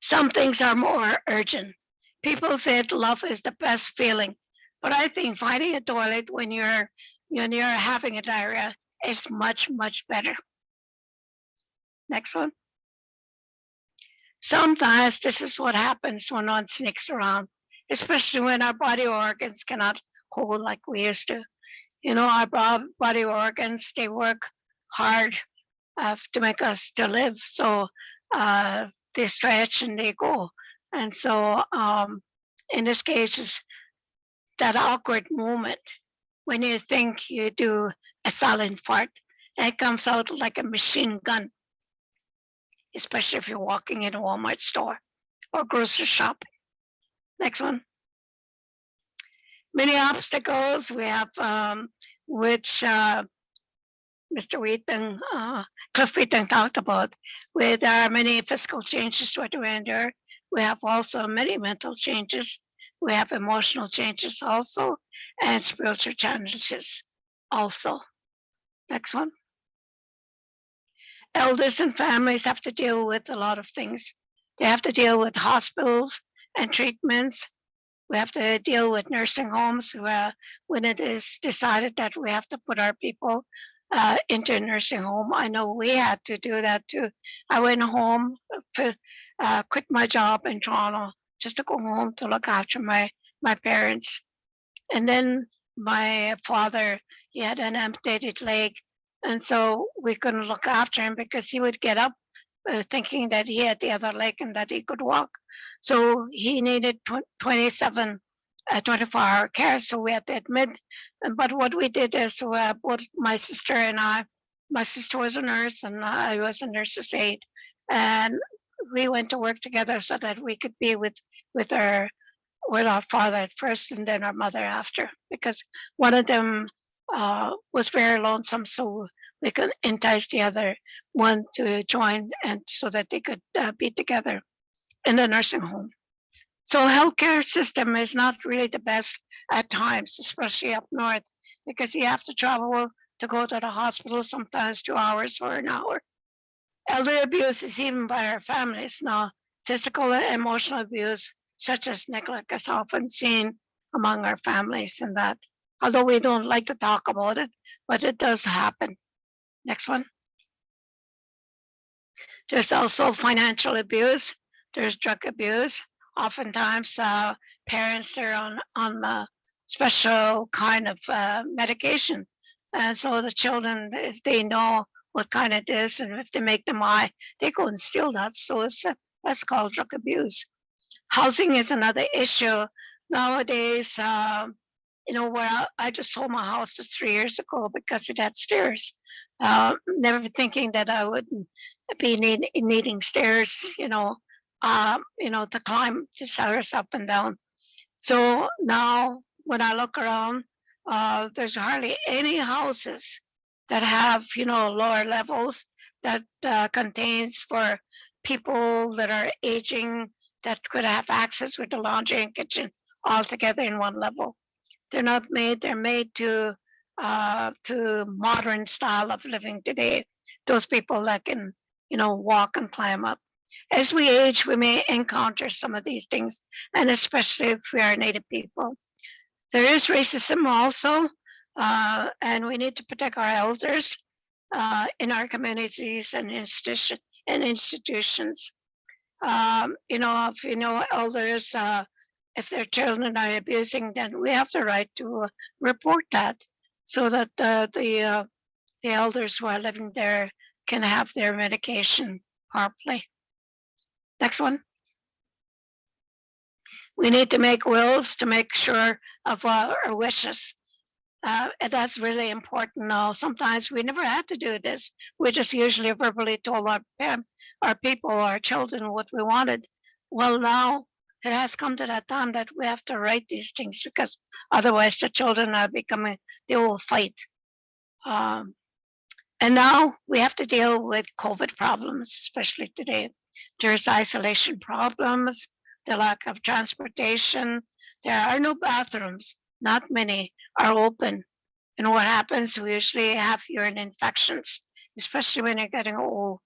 Some things are more urgent. People said love is the best feeling, but I think finding a toilet when you're having a diarrhea is much, much better. Next one. Sometimes this is what happens when one sneaks around, especially when our body organs cannot hold like we used to. You know, our body organs, they work hard to make us to live. So they stretch and they go. And so in this case, it's that awkward moment when you think you do a silent fart and it comes out like a machine gun. especially if you're walking in a Walmart store or grocery shop. Next one. Many obstacles we have, which Mr. Wheaton, Cliff Wheaton talked about, where there are many physical changes to endure. We have also many mental changes. We have emotional changes also, and spiritual challenges also. Next one. Elders and families have to deal with a lot of things. They have to deal with hospitals and treatments. We have to deal with nursing homes when it is decided that we have to put our people into a nursing home. I know we had to do that too. I went home to quit my job in Toronto just to go home to look after my parents. And then my father, he had an amputated leg, and so we couldn't look after him because he would get up thinking that he had the other leg and that he could walk. So he needed 24-hour care. So we had to admit. But what we did is both my sister and I, my sister was a nurse and I was a nurse's aide. And we went to work together so that we could be with our father at first and then our mother after, because one of them was very lonesome, so we could entice the other one to join, and so that they could be together in the nursing home. So healthcare system is not really the best at times, especially up north, because you have to travel to go to the hospital sometimes 2 hours or an hour. Elder abuse is even by our families now. Physical and emotional abuse, such as neglect, is often seen among our families, and that, although we don't like to talk about it, but it does happen. Next one. There's also financial abuse. There's drug abuse. Oftentimes, parents are on a special kind of medication, and so the children, if they know what kind it is, and if they make them high, they go and steal that. So that's called drug abuse. Housing is another issue nowadays. Where I just sold my house 3 years ago because it had stairs. Never thinking that I would be needing stairs, to climb the stairs up and down. So now when I look around, there's hardly any houses that have, lower levels that contains for people that are aging, that could have access with the laundry and kitchen all together in one level. They're not made, they're made to modern style of living today. Those people that can, walk and climb up. As we age, we may encounter some of these things, and especially if we are Native people. There is racism also, and we need to protect our elders in our communities and institutions. If elders, if their children are abusing, then we have the right to report that, so that the elders who are living there can have their medication properly. Next one. We need to make wills to make sure of our wishes. And that's really important now. Sometimes we never had to do this. We just usually verbally told our people, our children, what we wanted. Well, now it has come to that time that we have to write these things, because otherwise the children are becoming, they will fight. And now we have to deal with COVID problems, especially today. There's isolation problems, the lack of transportation. There are no bathrooms. Not many are open. And what happens, we usually have urine infections, especially when you're getting old.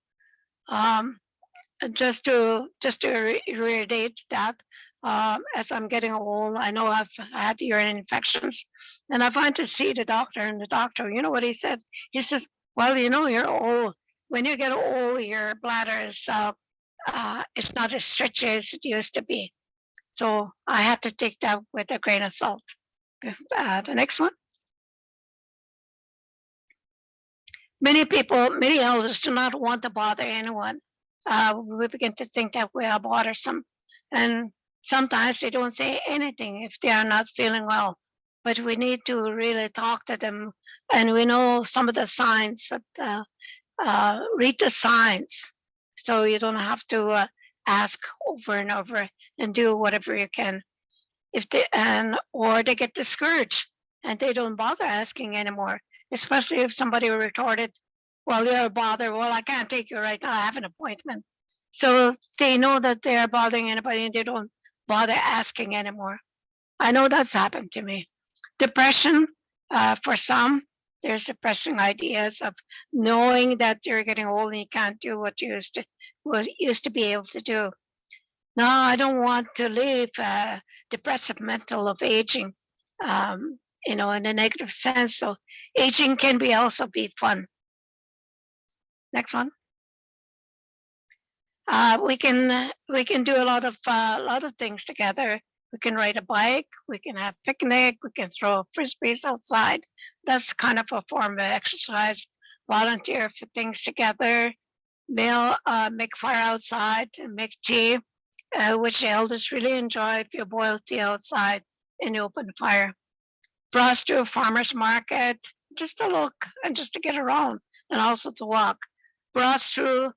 Just to reiterate that, as I'm getting old, I know I've had urine infections, and I went to see the doctor, and the doctor, you know what he said? He says, well, you're old. When you get old, your bladder is it's not as stretchy as it used to be. So I had to take that with a grain of salt. The next one. Many elders do not want to bother anyone. We begin to think that we are bothersome. And sometimes they don't say anything if they are not feeling well. But we need to really talk to them. And we know some of the signs that read the signs. So you don't have to ask over and over and do whatever you can. If they or they get discouraged and they don't bother asking anymore, especially if somebody retorted, well, you're a bother. Well, I can't take you right now. I have an appointment. So they know that they are bothering anybody and they don't bother asking anymore. I know that's happened to me. Depression, for some, there's depressing ideas of knowing that you're getting old and you can't do what you used to be able to do. No, I don't want to live a depressive mental of aging, in a negative sense. So aging can also be fun. Next one. We can do a lot of things together. We can ride a bike. We can have picnic. We can throw frisbees outside. That's kind of a form of exercise. Volunteer for things together. Make fire outside and make tea, which the elders really enjoy if you boil tea outside in the open fire. Browse to a farmer's market just to look and just to get around and also to walk. Browse through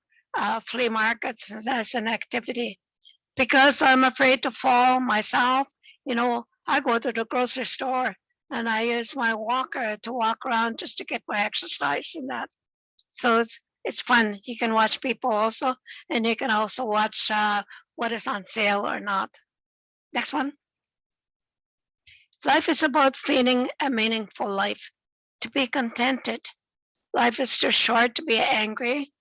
flea markets as an activity. Because I'm afraid to fall myself, I go to the grocery store and I use my walker to walk around just to get my exercise in that. So it's fun. You can watch people also, and you can also watch what is on sale or not. Next one. Life is about feeling a meaningful life, to be contented. Life is too short to be angry.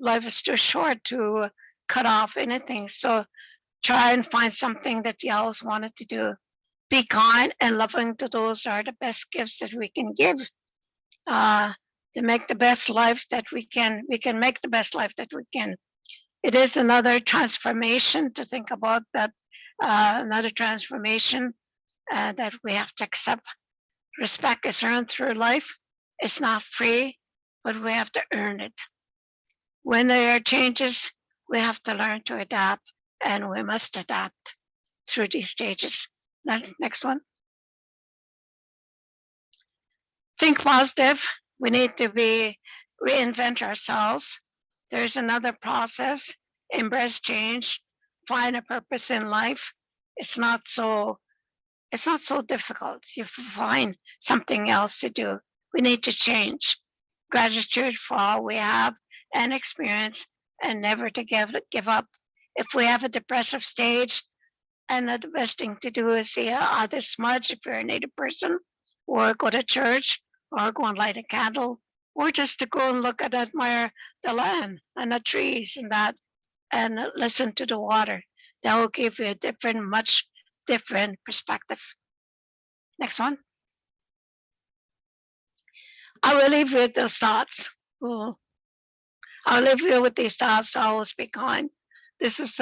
Life is too short to cut off anything. So try and find something that you always wanted to do. Be kind and loving to those are the best gifts that we can give. To make the best life that we can make the best life that we can. It is another transformation to think about that, another transformation that we have to accept. Respect is earned through life. It's not free, but we have to earn it. When there are changes, we have to learn to adapt, and we must adapt through these stages. Next one. Think positive. We need to reinvent ourselves. There's another process. Embrace change. Find a purpose in life. It's not so difficult. You find something else to do. We need to change. Gratitude for all we have and experience, and never to give up. If we have a depressive stage, and the best thing to do is see either smudge if you're a Native person, or go to church, or go and light a candle, or just to go and look and admire the land and the trees and that, and listen to the water. That will give you a much different perspective. Next one. I will leave you with those thoughts. I'll leave you with these thoughts to always be kind. This is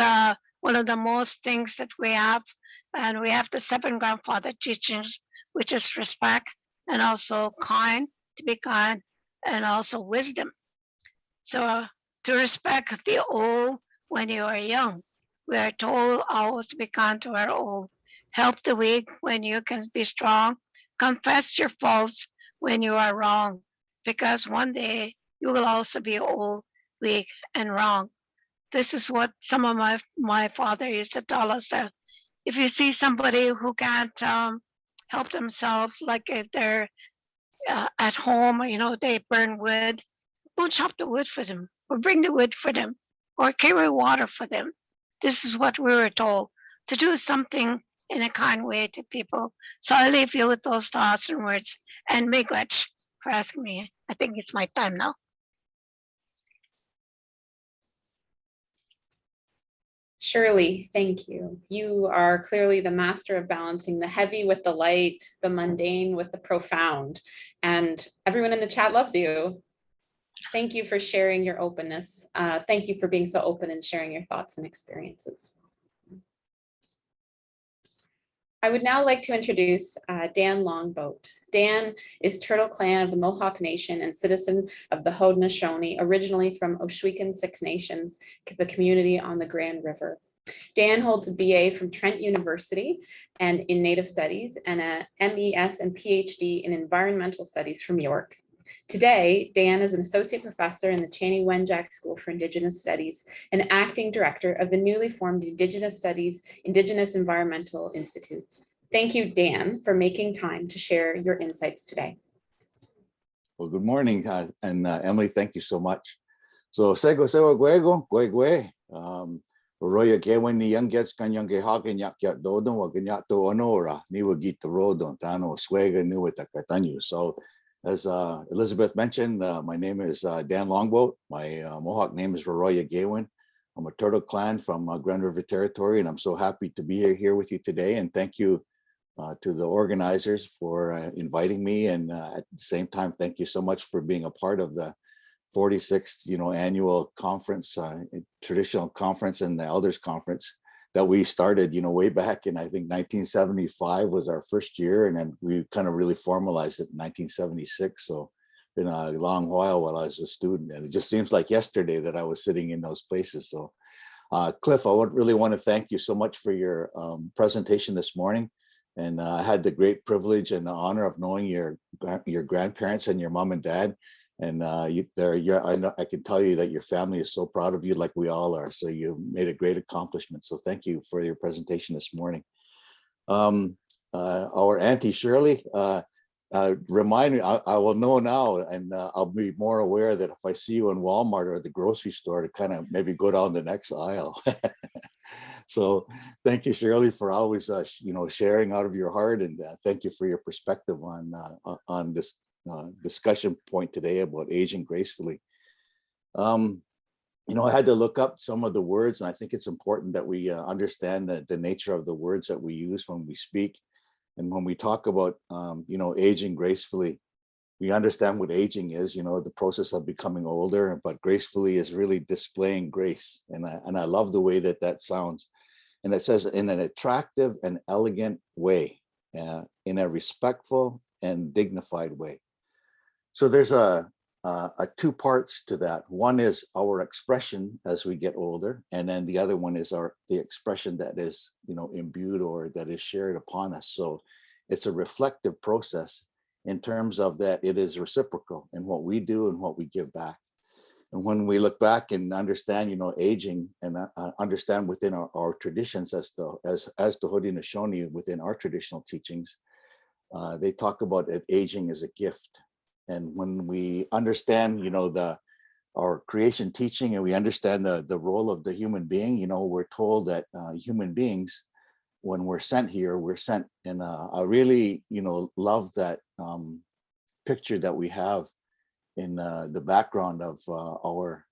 one of the most things that we have, and we have the 7 grandfather teachings, which is respect and also kind, to be kind, and also wisdom. So to respect the old when you are young. We are told always to be kind to our old. Help the weak when you can be strong. Confess your faults when you are wrong, because one day you will also be old, weak, and wrong. This is what some of my father used to tell us, that if you see somebody who can't help themselves, like if they're at home, they burn wood, don't chop the wood for them, or bring the wood for them, or carry water for them. This is what we were told, to do something in a kind way to people. So I leave you with those thoughts and words, and miigwech for asking me. I think it's my time now. Shirley, thank you. You are clearly the master of balancing the heavy with the light, the mundane with the profound, and everyone in the chat loves you. Thank you for sharing your openness. Thank you for being so open and sharing your thoughts and experiences. I would now like to introduce Dan Longboat. Dan is Turtle Clan of the Mohawk Nation and citizen of the Haudenosaunee, originally from Ohsweken Six Nations, the community on the Grand River. Dan holds a BA from Trent University and in Native Studies, and a MES and PhD in Environmental Studies from York. Today, Dan is an associate professor in the Channing Wenjack School for Indigenous Studies and acting director of the newly formed Indigenous Studies Indigenous Environmental Institute. Thank you, Dan, for making time to share your insights today. Well, good morning, and Emily, thank you so much. So, sego guego, guegue, roya gewen ni young gets can young hagen yak yak dodon, or ganyak to honora, ni will get the road on Tano, swagger, new with Katanyu. So, as Elizabeth mentioned, my name is Dan Longboat. My Mohawk name is Roya Gawin. I'm a Turtle Clan from Grand River Territory, and I'm so happy to be here with you today. And thank you to the organizers for inviting me. And at the same time, thank you so much for being a part of the 46th, annual conference, traditional conference and the Elders Conference that we started, way back in, I think 1975 was our first year. And then we kind of really formalized it in 1976. So been a long while I was a student, and it just seems like yesterday that I was sitting in those places. So Cliff, I really want to thank you so much for your presentation this morning. And I had the great privilege and the honor of knowing your grandparents and your mom and dad. And I can tell you that your family is so proud of you, like we all are. So you made a great accomplishment. So thank you for your presentation this morning. Our Auntie Shirley, remind me, I will know now, and I'll be more aware that if I see you in Walmart or the grocery store, to kind of maybe go down the next aisle. So thank you, Shirley, for always sharing out of your heart, and thank you for your perspective on this discussion point today about aging gracefully. I had to look up some of the words, and I think it's important that we understand the nature of the words that we use when we speak. And when we talk about, aging gracefully, we understand what aging is, the process of becoming older, but gracefully is really displaying grace. And I love the way that sounds. And it says in an attractive and elegant way, in a respectful and dignified way. So there's a two parts to that. One is our expression as we get older, and then the other one is the expression that is imbued or that is shared upon us. So it's a reflective process in terms of that it is reciprocal in what we do and what we give back. And when we look back and understand aging, and understand within our traditions as the Haudenosaunee within our traditional teachings, they talk about it, aging as a gift. And when we understand, our creation teaching, and we understand the role of the human being, we're told that human beings, when we're sent here, we're sent in I really, love that picture that we have in the background of our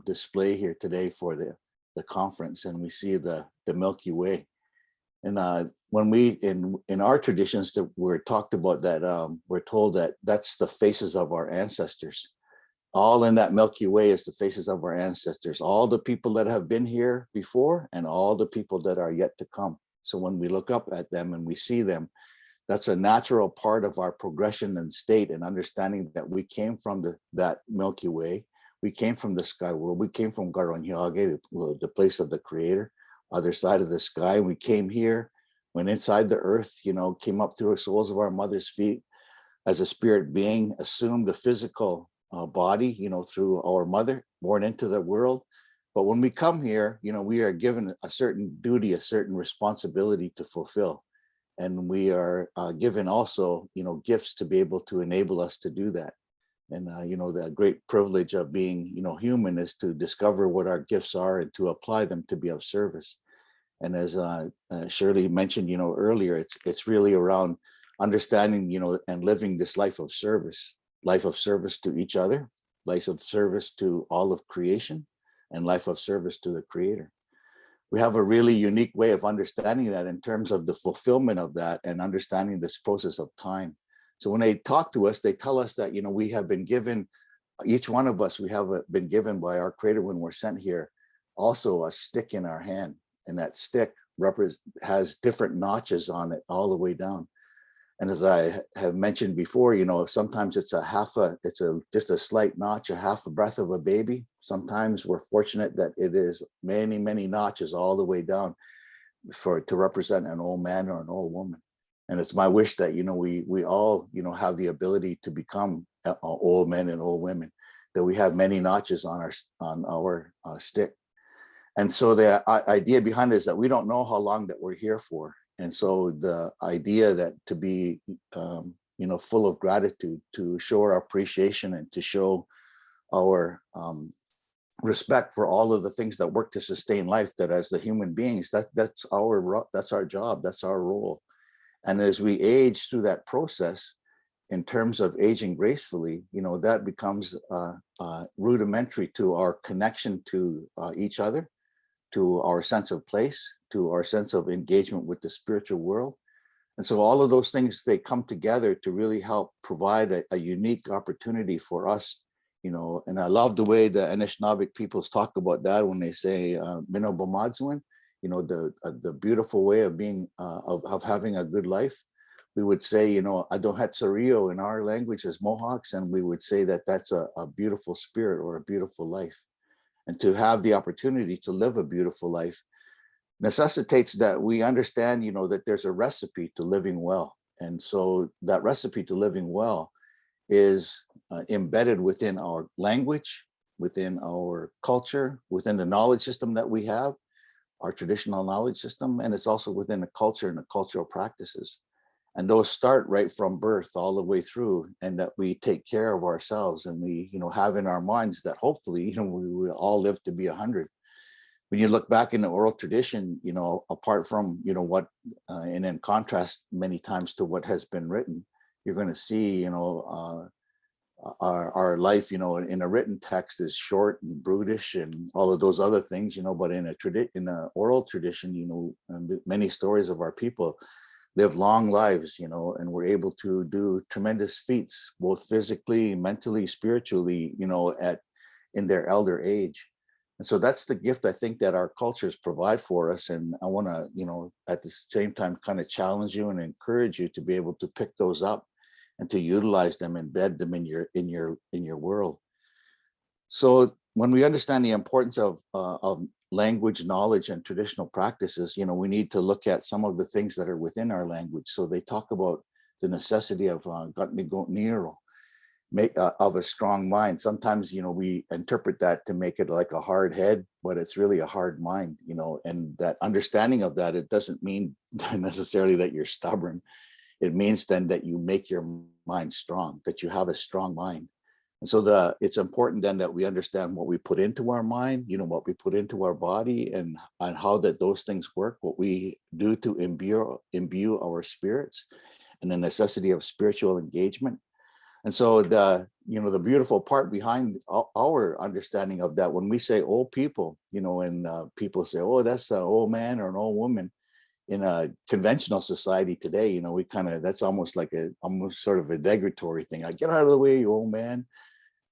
display here today for the conference. And we see the Milky Way. And when we, in our traditions that we're talked about that, we're told that that's the faces of our ancestors. All in that Milky Way is the faces of our ancestors, all the people that have been here before and all the people that are yet to come. So when we look up at them and we see them, that's a natural part of our progression and state, and understanding that we came from that Milky Way. We came from the sky world. We came from Garonyage, the place of the creator, other side of the sky. We came here, went inside the earth, came up through the soles of our mother's feet as a spirit being, assumed a physical body, through our mother, born into the world. But when we come here, we are given a certain duty, a certain responsibility to fulfill. And we are given also, gifts to be able to enable us to do that. And, the great privilege of being, human is to discover what our gifts are and to apply them to be of service. And as Shirley mentioned, earlier, it's really around understanding, and living this life of service to each other, life of service to all of creation, and life of service to the Creator. We have a really unique way of understanding that in terms of the fulfillment of that and understanding this process of time. So when they talk to us, they tell us that, we have been given, each one of us, we have been given by our Creator when we're sent here, also a stick in our hand. And that stick has different notches on it all the way down. And as I have mentioned before, sometimes it's just a slight notch, a half a breath of a baby. Sometimes we're fortunate that it is many, many notches all the way down to represent an old man or an old woman. And it's my wish that, we all, have the ability to become old men and old women, that we have many notches on our stick. And so the idea behind it is that we don't know how long that we're here for. And so the idea that to be, full of gratitude, to show our appreciation and to show our respect for all of the things that work to sustain life, that as the human beings, that's our job, that's our role. And as we age through that process, in terms of aging gracefully, that becomes rudimentary to our connection to each other, to our sense of place, to our sense of engagement with the spiritual world. And so all of those things, they come together to really help provide a unique opportunity for us, and I love the way the Anishinaabe peoples talk about that when they say, Mino Bomadzwin, the beautiful way of being, of having a good life. We would say, Adohetsario in our language as Mohawks, and we would say that that's a beautiful spirit or a beautiful life. And to have the opportunity to live a beautiful life necessitates that we understand, that there's a recipe to living well. And so that recipe to living well is embedded within our language, within our culture, within the knowledge system that we have, our traditional knowledge system, and it's also within the culture and the cultural practices. And those start right from birth all the way through, and that we take care of ourselves, and we, have in our minds that hopefully, we will all live to be 100. When you look back in the oral tradition, apart from, what, and in contrast many times to what has been written, you're going to see, our life, in a written text is short and brutish and all of those other things, but in a oral tradition, many stories of our people live long lives, and we're able to do tremendous feats, both physically, mentally, spiritually, in their elder age. And so that's the gift I think that our cultures provide for us. And I want to, at the same time, kind of challenge you and encourage you to be able to pick those up and to utilize them, embed them in your world. So when we understand the importance of language, knowledge, and traditional practices, we need to look at some of the things that are within our language. So they talk about the necessity of of a strong mind. Sometimes, we interpret that to make it like a hard head, but it's really a hard mind, and that understanding of that, it doesn't mean necessarily that you're stubborn. It means then that you make your mind strong, that you have a strong mind. And so it's important then that we understand what we put into our mind, what we put into our body, and how those things work, what we do to imbue our spirits, and the necessity of spiritual engagement. And so the beautiful part behind our understanding of that, when we say old people, and people say, oh, that's an old man or an old woman. In a conventional society today, that's almost like almost sort of a derogatory thing. I get out of the way, you old man.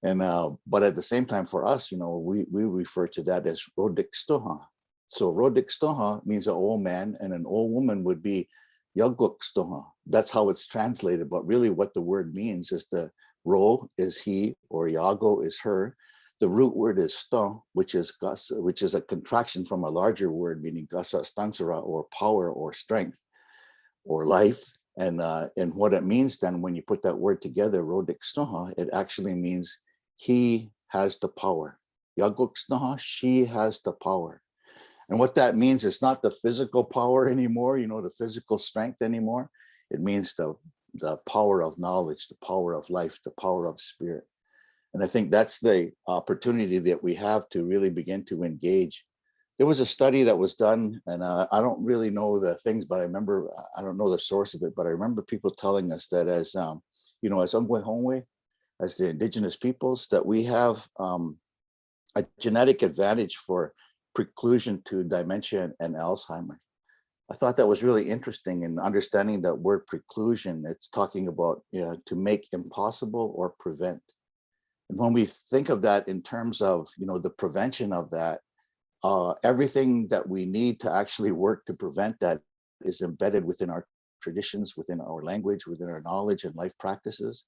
And but at the same time, for us, we refer to that as rodik stoha. So rodik stoha means an old man, and an old woman would be yaguk stoha. That's how it's translated. But really, what the word means is the ro is he, or yago is her. The root word is sto, which is a contraction from a larger word meaning gasa stansara, or power, or strength, or life. And what it means then, when you put that word together, rodik stoha, it actually means he has the power. Yaguk stoha, she has the power. And what that means is not the physical power anymore, the physical strength anymore. It means the power of knowledge, the power of life, the power of spirit. And I think that's the opportunity that we have to really begin to engage. There was a study that was done, and I don't really know the things, but I don't know the source of it, but I remember people telling us that as Ongwe, as the Indigenous peoples, that we have a genetic advantage for preclusion to dementia and Alzheimer. I thought that was really interesting in understanding that word preclusion. It's talking about to make impossible or prevent. And when we think of that in terms of, the prevention of that, everything that we need to actually work to prevent that is embedded within our traditions, within our language, within our knowledge and life practices.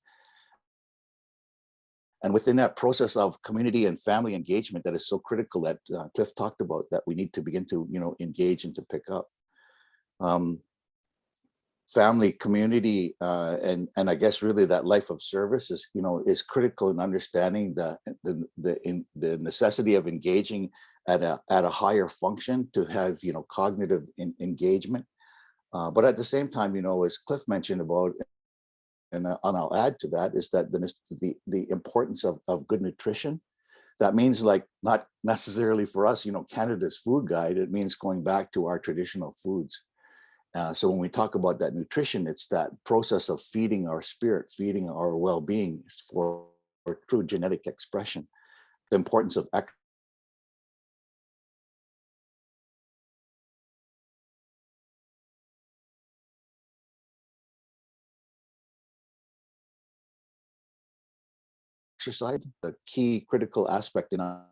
And within that process of community and family engagement that is so critical that Cliff talked about, that we need to begin to, engage and to pick up. family, community, and I guess really that life of service is, you know, is critical in understanding the necessity of engaging at a higher function to have, you know, cognitive engagement. But at the same time, you know, as Cliff mentioned about, and I'll add to that, is that the importance of good nutrition. That means, like, not necessarily for us, you know, Canada's food guide, it means going back to our traditional foods. So when we talk about that nutrition, it's that process of feeding our spirit, feeding our well-being for true genetic expression. The importance of exercise, the key critical aspect in our